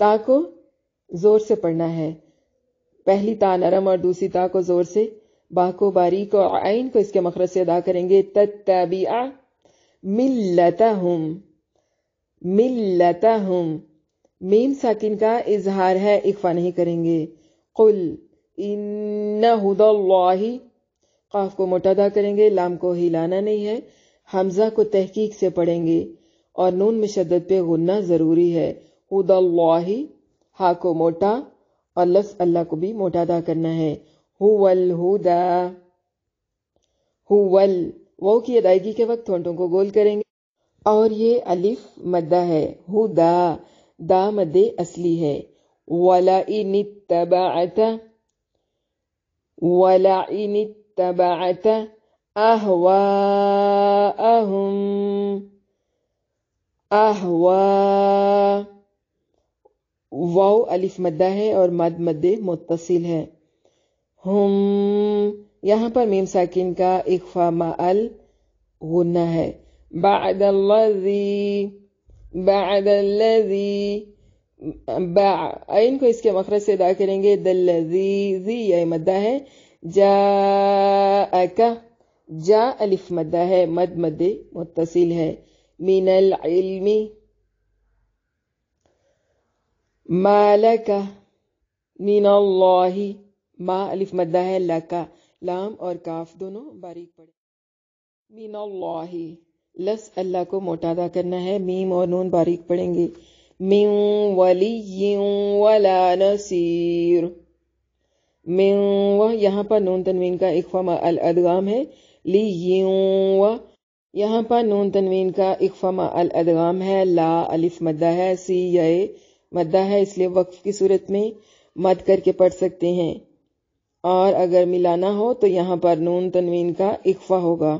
تا کو زور سے پڑھنا ہے، پہلی تا نرم اور دوسری تا کو زور سے، با کو باریک اور عین کو اس کے مخرج سے ادا کریں گے، تتبع ملتہم، ملتہم، میم ساکن کا اظہار ہے، اخفا نہیں کریں گے، قل ان ہدی اللہ، قاف کو موٹا ادا کریں گے، لام کو ہلانا نہیں ہے، حمزہ کو تحقیق سے پڑھیں گے اور نون میں شدت پہ غنہ ضروری ہے، ہدی اللہ، ہا کو موٹا اور لفظ اللہ کو بھی موٹا ادا کرنا ہے، هو الہدا، هو واو کی ادائیگی کے وقت ہونٹوں کو گول کریں گے اور یہ الف مدہ ہے، ہدا، دا مد اصلی ہے، وَلَئِنِ اتَّبَعْتَ، وَلَئِنِ اتَّبَعْتَ أَهْوَاءَهُمْ، أَهْوَاء، واو الف مدہ ہے اور مد متصل ہے، ہم، یہاں پر میم ساکن کا اخفا مع غنہ ہے، بعد الذی، بعد الذی، عین کو اس کے مخرج سے ادا کریں گے، دلذی، ذی یہ مدہ ہے، جاءک، جا الف مدہ ہے، مد متصل ہے، من العلم، ما لک، من اللہ، ما الف مدہ ہے، لکا، لام اور کاف دونوں باریک پڑے، من اللہ، لفظ اللہ کو موٹا ادا کرنا ہے، میم اور نون باریک پڑیں گے، من ولی ولا نصیر، من و، یہاں پر نون تنوین کا اخفا مع الادغام ہے، لی و، یہاں پر نون تنوین کا اخفا مع الادغام ہے، لا الف مدہ ہے، سی یہ مدہ ہے، اس لیے وقف کی صورت میں مد کر کے پڑھ سکتے ہیں، اور اگر ملانا ہو تو یہاں پر نون تنوین کا اخفا ہوگا،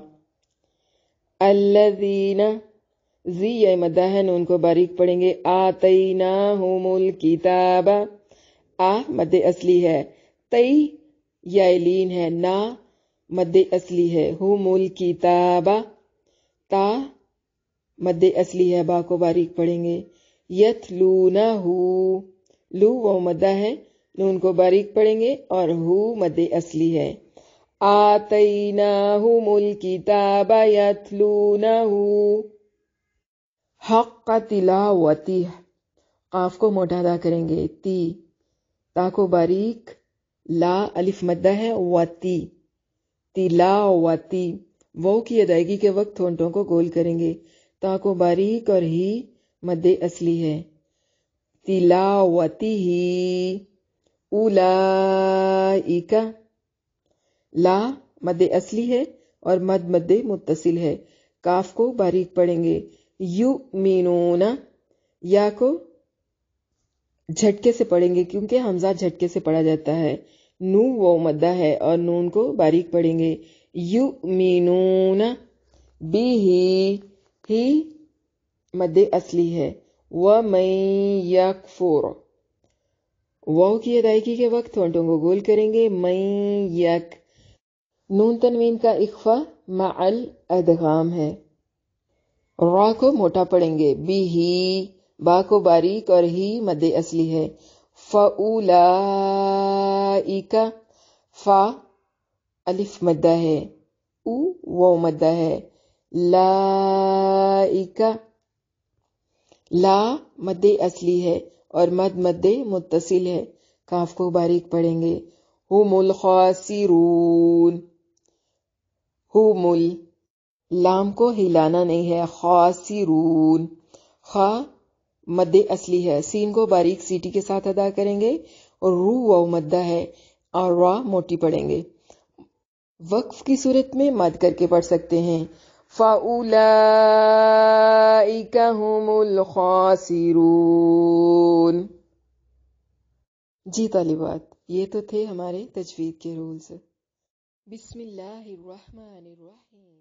الذین، زی یہ مدہ ہے، نون کو باریک پڑھیں گے، آتیناہم الکتاب، آ مد اصلی ہے، تی یا لین ہے، نا مد اصلی ہے، ہم الکتاب، تا مد اصلی ہے، با کو باریک پڑھیں گے، یتلونہ، لو وہ مدہ ہے، نون کو باریک پڑھیں گے اور ہو مد اصلی ہے، آتیناہم الکتاب یتلونہ حق تلاوتہ، قاف کو موٹا ادا کریں گے، تی، تا کو باریک، لا الف مدہ ہے، وتی، تلاوتی، واو کی ادائیگی کے وقت ہونٹوں کو گول کریں گے، تا کو باریک اور ہی مد اصلی ہے، تلاوتی ہی، اولئک، لا مد اصلی ہے اور مد متصل ہے، کاف کو باریک پڑھیں گے، یؤمنون، یا کو جھٹکے سے پڑھیں گے کیونکہ حمزہ جھٹکے سے پڑھا جاتا ہے، نو وہ مدہ ہے اور نون کو باریک پڑھیں گے، یؤمنون بہ، ہی مد اصلی ہے، وَمَن یکفر، واو کی ادائیگی کے وقت ہونٹوں کو گول کریں گے، من یک، نون تنوین کا اخفا مع الادغام ہے، را کو موٹا پڑھیں گے، بہ، با کو باریک اور ہی مد اصلی ہے، فَأُولَئِکَ، فا الف مدہ ہے، او واو مدہ ہے، لائک، لا مد اصلی ہے اور مد متصل ہے، کاف کو باریک پڑھیں گے، ہم الخاسرون، ہم، لام کو ہلانا نہیں ہے، خاسرون، خا مد اصلی ہے، سین کو باریک سیٹی کے ساتھ ادا کریں گے اور رو واو مدہ ہے اور را موٹی پڑھیں گے، وقف کی صورت میں مد کر کے پڑھ سکتے ہیں، فَأُولَئِکَ هُمُ الْخَاسِرُونَ۔ جی طالبات، یہ تو تھے ہمارے تجوید کے رولز۔ بسم اللہ الرحمن الرحیم۔